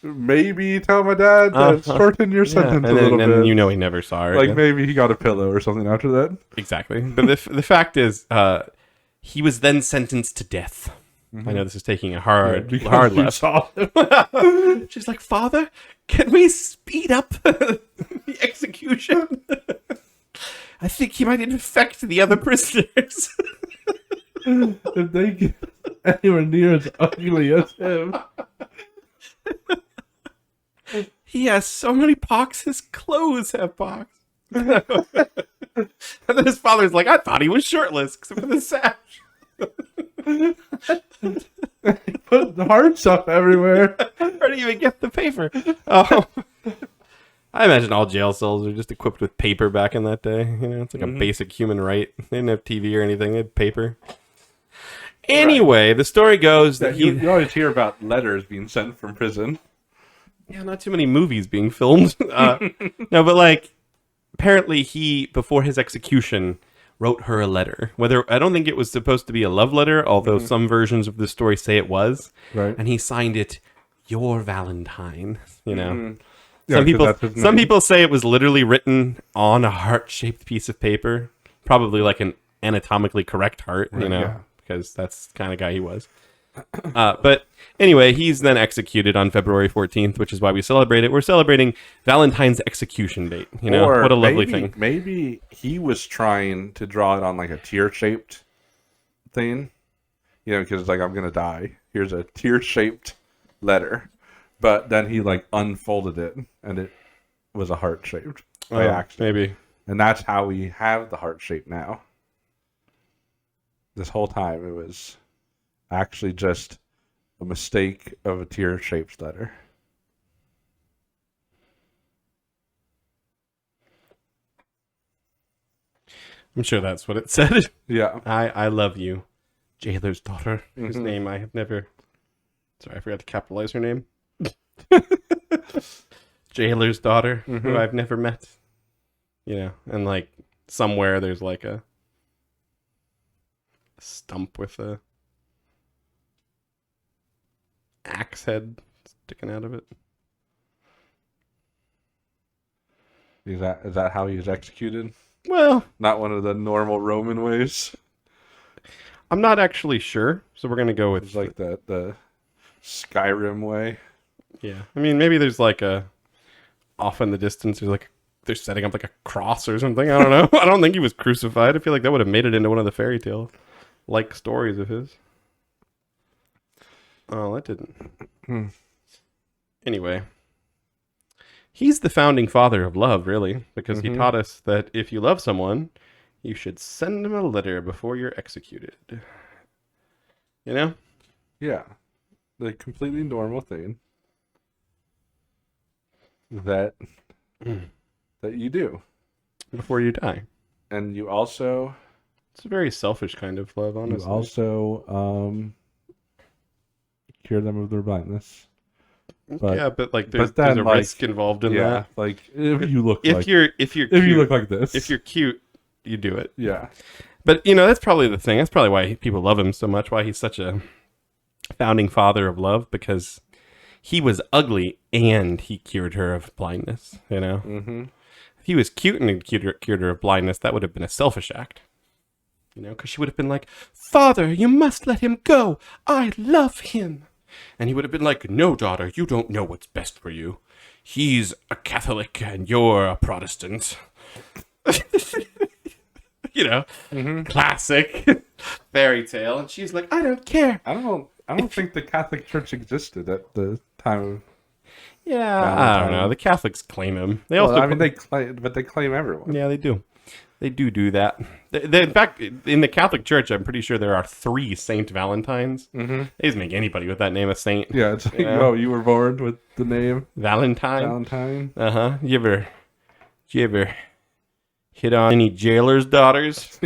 maybe tell my dad to Uh-huh. shorten your Yeah, sentence and a little then bit. you know he never saw her. Like again. maybe he got a pillow or something after that. Exactly. But the fact is, he was then sentenced to death. I know this is taking a hard Because you left. saw him. She's like, "Father, can we speed up the execution? I think he might infect the other prisoners." If they get anywhere near as ugly as him. He has so many pox, his clothes have pox. And then his father's like, "I thought he was shirtless, except for the sash." Put the hearts up everywhere. Where do you even get the paper? Oh. I imagine all jail cells are just equipped with paper back in that day. You know, it's like a basic human right. They didn't have TV or anything. They had paper. Anyway, the story goes that he... You always hear about letters being sent from prison. Yeah, not too many movies being filmed. No, but like, apparently he, before his execution, wrote her a letter. I don't think it was supposed to be a love letter, although some versions of the story say it was. Right. And he signed it, "Your Valentine," you know. Yeah, 'cause that's his Some name. people say it was literally written on a heart-shaped piece of paper, probably like an anatomically correct heart, you know, yeah. because that's the kind of guy he was. But anyway, he's then executed on February 14th, which is why we celebrate it. We're celebrating Valentine's execution date. You know, Or what a lovely maybe, thing. Maybe he was trying to draw it on like a tear-shaped thing. You know, because like, I'm going to die. Here's a tear-shaped letter. But then he like unfolded it and it was a heart-shaped by accident. Maybe. And that's how we have the heart shape now. This whole time it was actually just a mistake of a tear-shaped letter. I'm sure that's what it said. Yeah. I love you, jailer's daughter, whose Mhm. name I have never... Sorry, I forgot to capitalize her name. Jailer's daughter, who Mhm. I've never met. You know, and like somewhere there's like a stump with a axe head sticking out of it. Is that how he was executed? Well, Not one of the normal Roman ways. I'm not actually sure, so we're gonna go with It's like the Skyrim way. yeah. I mean, maybe there's like a off in the distance. There's like they're setting up like a cross or something. I don't know. I don't think he was crucified. I feel like that would have made it into one of the fairy tale like stories of his. Oh, that didn't. Anyway, he's the founding father of love, really, because he taught us that if you love someone, you should send them a letter before you're executed. You know? Yeah. The completely normal thing that you do. Before you die. And you also It's a very selfish kind of love, honestly. cure them of their blindness. But, yeah, but like but there's then, a risk involved in yeah, that. like if you look If like you're if cute, you look like this, if you're cute, you do it. yeah, But that's probably the thing. That's probably why people love him so much. Why he's such a founding father of love, because he was ugly and he cured her of blindness. mm-hmm. If he was cute and cured her of blindness, that would have been a selfish act. Because she would have been like, "Father, you must let him go. I love him." And he would have been like, "No, daughter, you don't know what's best for you. He's a Catholic and you're a Protestant." Classic fairy tale. And she's like, "I don't care." I don't think the Catholic Church existed at the time of. Yeah, I don't know. The Catholics claim him. They also, they claim everyone. yeah, they do. They do that. In fact, in the Catholic Church, I'm pretty sure there are 3 Saint Valentines. Mm-hmm. They just make anybody with that name a saint. Yeah, it's like, oh, you were born with the name Valentine. You ever hit on any jailer's daughters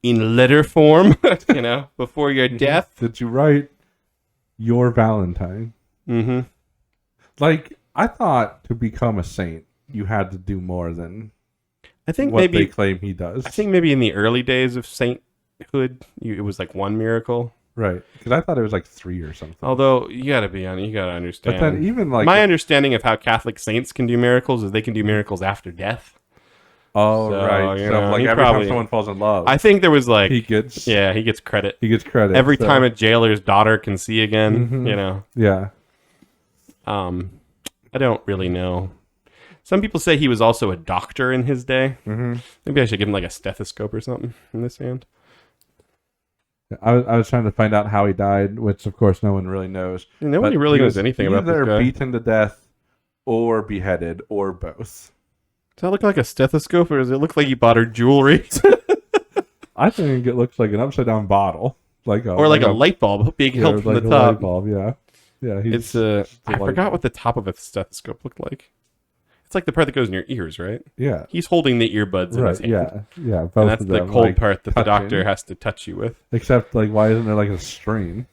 in letter form? Before your death. Did you write your Valentine? Mm-hmm. Like, I thought to become a saint, you had to do more than. I think what maybe they claim he does. I think maybe in the early days of sainthood, it was like 1 miracle. Right, because I thought it was like 3 or something. Although you gotta understand. But then even like my understanding of how Catholic saints can do miracles is they can do miracles after death. Oh, So, right. So like every time someone falls in love, I think there was like he gets credit. He gets credit Every time a jailer's daughter can see again. Mm-hmm. Yeah. I don't really know. Some people say he was also a doctor in his day. Mm-hmm. Maybe I should give him like a stethoscope or something in this hand. I was trying to find out how he died, which of course no one really knows. Nobody really knows anything about this guy. Either beaten to death, or beheaded, or both. Does that look like a stethoscope, or does it look like he bought her jewelry? I think it looks like an upside down bottle, or like a light bulb being held from like the a top. light bulb, yeah. It's I forgot what the top of a stethoscope looked like. It's like the part that goes in your ears, right? Yeah. He's holding the earbuds in his hand. Yeah. Both And that's of the them, cold like, part that the touching. doctor has to touch you with. Except, like, why isn't there like a string?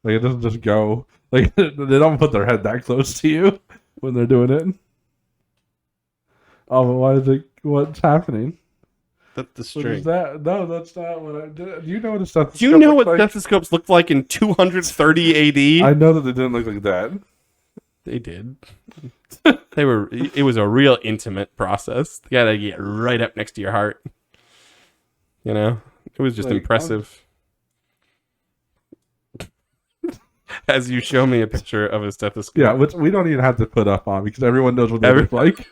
Like, it doesn't just go. Like, they don't put their head that close to you when they're doing it. Oh, but why is it? What's happening? That's the What string. is that? No, that's not what I did. Do you know what a stethoscope Do you know looks what like? stethoscopes looked like in 230 AD? I know that they didn't look like that. They did. It was a real intimate process. You gotta get right up next to your heart. It was just Like, impressive. As you show me a picture of a stethoscope. Yeah, which we don't even have to put up on because everyone knows what they look like.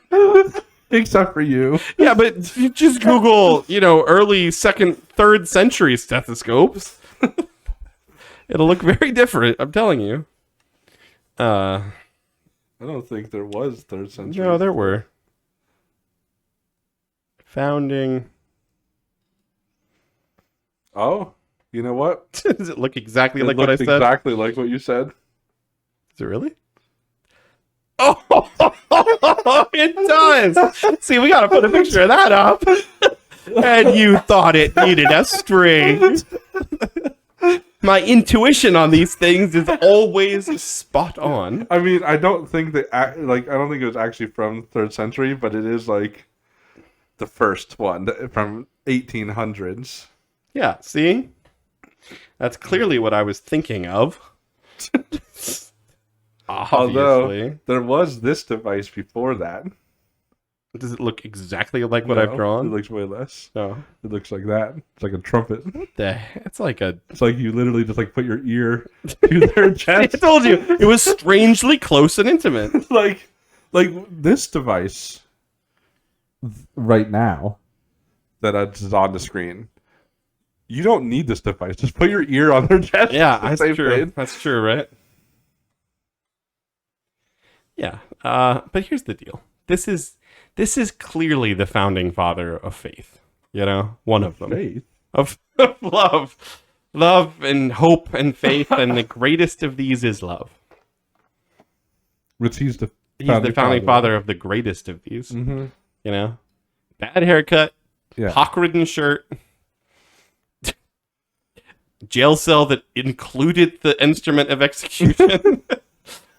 Except for you. Yeah, but you just Google, early 2nd, 3rd century stethoscopes. It'll look very different, I'm telling you. I don't think there was 3rd century. No, there were. Founding. Oh, you know what? Does it look exactly It like what I looks said? exactly like what you said. Is it really? Oh, it does. See, we got to put a picture of that up. And you thought it needed a string. My intuition on these things is always spot on. I mean, I don't think that I don't think it was actually from 3rd century, but it is like the first one from 1800s. Yeah, see? That's clearly what I was thinking of. Obviously. Although there was this device before that. Does it look exactly like what I've drawn? It looks way less. No. It looks like that. It's like a trumpet. It's like a... It's like you literally just like put your ear to their chest. I told you, it was strangely close and intimate. like this device right now that is on the screen. You don't need this device. Just put your ear on their chest. Yeah, that's true. Thing. That's true, right? Yeah. But here's the deal. This is clearly the founding father of faith. One of them. Faith? Of love. Love and hope and faith, and the greatest of these is love. Which he's the founding father of the greatest of these. Mm-hmm. Bad haircut, yeah. pock-ridden shirt, jail cell that included the instrument of execution.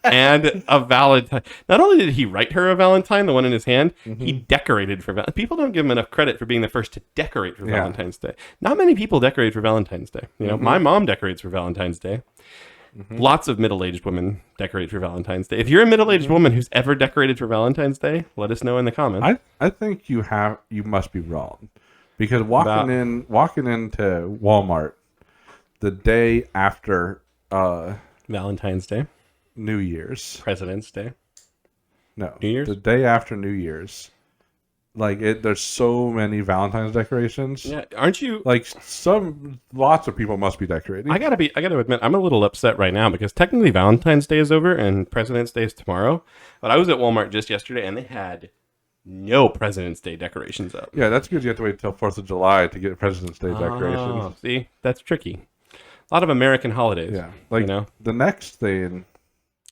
And a Valentine. Not only did he write her a Valentine, the one in his hand, he decorated for Valentine. People don't give him enough credit for being the first to decorate for Valentine's Day. Not many people decorate for Valentine's Day. You know, my mom decorates for Valentine's Day. Lots of middle-aged women decorate for Valentine's Day. If you're a middle-aged woman who's ever decorated for Valentine's Day, let us know in the comments. I think you must be wrong, because walking into Walmart the day after Valentine's Day, New Year's, President's Day, no, New Year's, the day after New Year's, like there's so many Valentine's decorations. Yeah, aren't you? Like lots of people must be decorating. I gotta admit, I'm a little upset right now because technically Valentine's Day is over and President's Day is tomorrow. But I was at Walmart just yesterday and they had no President's Day decorations up. Yeah, that's because you have to wait until 4th of July to get President's Day decorations. See, that's tricky. A lot of American holidays. Yeah, like the next thing.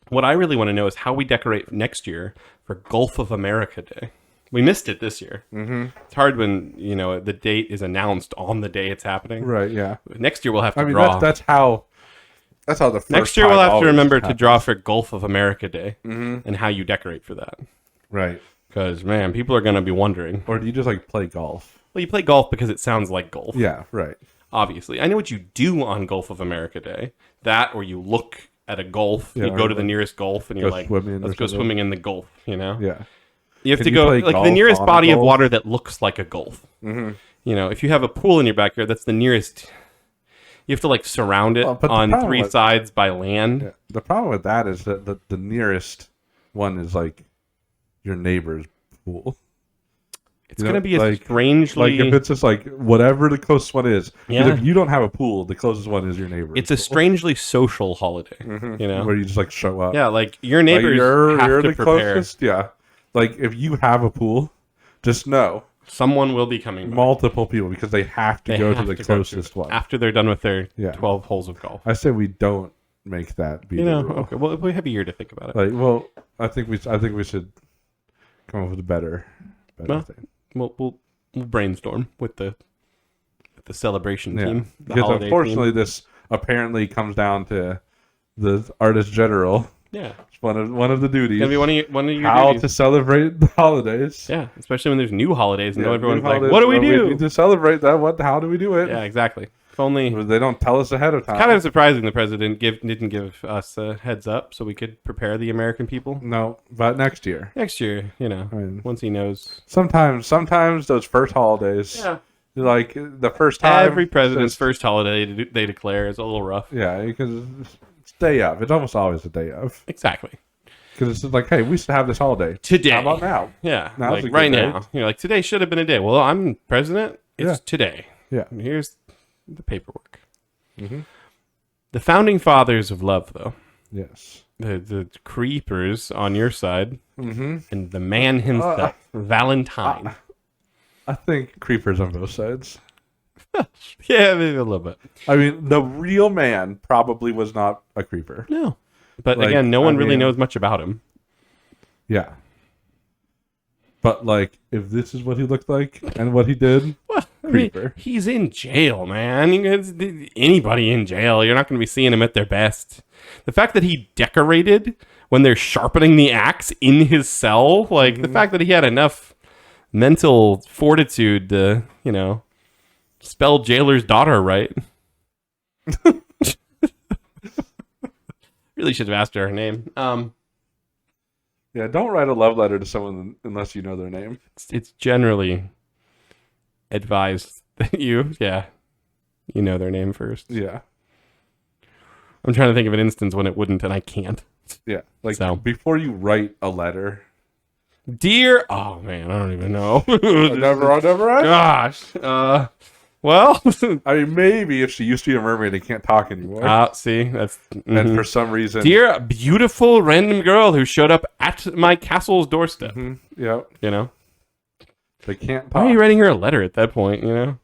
What I really want to know is how we decorate next year for Gulf of America Day. We missed it this year. It's hard when the date is announced on the day it's happening. Right. Yeah. Next year we'll have to draw. That's how the first next year we'll have to remember happens. to draw for Gulf of America Day and how you decorate for that. Right. Because man, people are going to be wondering. Or do you just like play golf? Well, you play golf because it sounds like golf. Yeah. Right. Obviously, I know what you do on Gulf of America Day. That, or you look at a Gulf, Yeah, you go to the nearest Gulf, and you're like, let's go swimming in the Gulf. Yeah. You have Can to you go play like the golf nearest on a body of Gulf? water that looks like a Gulf. If you have a pool in your backyard, that's the nearest. You have to like surround it but on three sides by land. Yeah. The problem with that is that the nearest one is like your neighbor's pool. It's going to be a strangely... Like if it's just like whatever the closest one is. Yeah. If you don't have a pool, the closest one is your neighbor's It's a strangely social holiday, where you just like show up. Yeah, like your neighbors have you're to the prepare. Closest. Yeah. Like if you have a pool, just know Someone will be coming by. multiple people because they have to They go to have the to go closest one. after they're done with their 12 holes of golf. I say we don't make that be the rule. Okay. Well, we have a year to think about it. Like, well, I think we should come up with a better thing. We'll brainstorm with the celebration team. The Because holiday unfortunately, team. this apparently comes down to the artist general. Yeah, It's one of the duties. it's gonna be one of your how duties. to celebrate the holidays. Yeah, especially when there's new holidays and Yeah, everyone's new like, holidays, "What do we well, do?" need to celebrate that. How do we do it? Yeah, exactly. If only. They don't tell us ahead of time. Kind of surprising the president didn't give us a heads up so we could prepare the American people. No, but next year. Next year, mean, once he knows. Sometimes those first holidays, Yeah. like the first time. Every president's just- first holiday they declare is a little rough. Yeah, because it's day of. It's almost always a day of. Exactly. Because it's like, hey, we should have this holiday. Today. How about now? Yeah. Now's like a good right day. now. You're like, today should have been a day. Well, I'm president. It's Yeah. today. Yeah. And here's the paperwork. Mm-hmm. The founding fathers of love, though. Yes. The creepers on your side. Mm-hmm. And the man himself, Valentine. I think creepers on both sides. Yeah, maybe a little bit. I mean, the real man probably was not a creeper. No. But Like, again, no one really mean- knows much about him. Yeah. But, like, if this is what he looked like and what he did, Well, I mean, creeper. he's in jail, man. Anybody in jail, you're not going to be seeing him at their best. The fact that he decorated when they're sharpening the axe in his cell, like the fact that he had enough mental fortitude to, spell jailer's daughter right. Really should have asked her name. Yeah, don't write a love letter to someone unless you know their name. It's generally advised that you know their name first. Yeah. I'm trying to think of an instance when it wouldn't, and I can't. Yeah. Like, So. before you write a letter. Dear, oh man, I don't even know. Never. Gosh. Well, I mean, maybe if she used to be a mermaid and can't talk anymore. see, that's And for some reason. dear beautiful random girl who showed up at my castle's doorstep. Yeah. They can't talk. Why are you writing her a letter at that point? Yeah.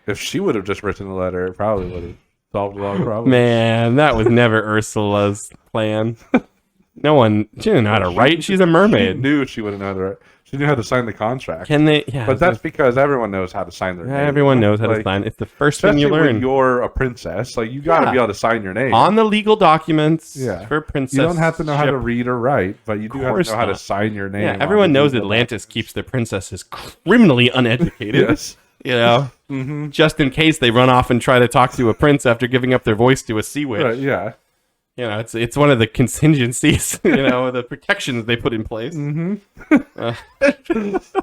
If she would have just written a letter, it probably would have solved a lot of problems. Man, that was never Ursula's plan. She didn't know how to write. She's a She mermaid. knew she wouldn't know how to write. She knew how to sign the contract. Can they? Yeah. But that's because everyone knows how to sign their name. Everyone knows how to sign. It's the first thing you Especially learn. when you're a princess. Like, you got to be able to sign your name. On the legal documents for princess. You don't have to know how to read or write, but you do have to know how to sign your name. Yeah, everyone knows Atlantis keeps their princesses criminally uneducated. Yes. You know? Just in case they run off and try to talk to a prince after giving up their voice to a sea witch. Right, yeah. You know, it's one of the contingencies, you know, the protections they put in place. It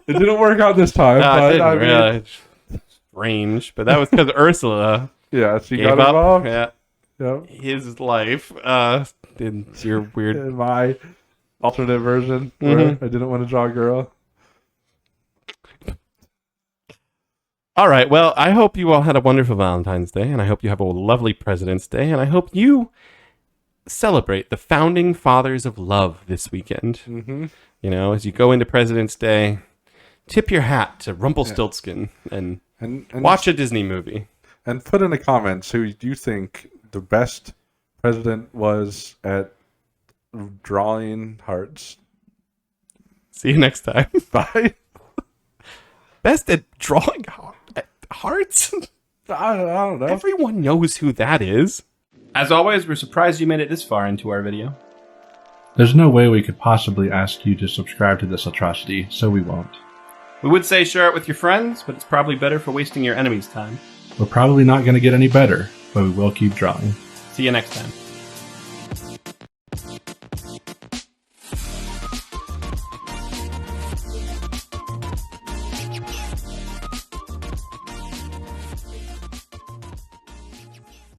didn't work out this time. But I mean, strange, but that was because Ursula. Yeah, she gave got up, involved. Yeah, his life. In your weird, in my alternate version, where I didn't want to draw a girl. All right. Well, I hope you all had a wonderful Valentine's Day, and I hope you have a lovely President's Day, and I hope you celebrate the founding fathers of love this weekend. You know, as you go into President's Day, tip your hat to Rumpelstiltskin and watch a Disney movie. And put in the comments who you think the best president was at drawing hearts. See you next time. Bye. Best at drawing hearts? I don't know. Everyone knows who that is. As always, we're surprised you made it this far into our video. There's no way we could possibly ask you to subscribe to this atrocity, so we won't. We would say share it with your friends, but it's probably better for wasting your enemies' time. We're probably not going to get any better, but we will keep drawing. See you next time.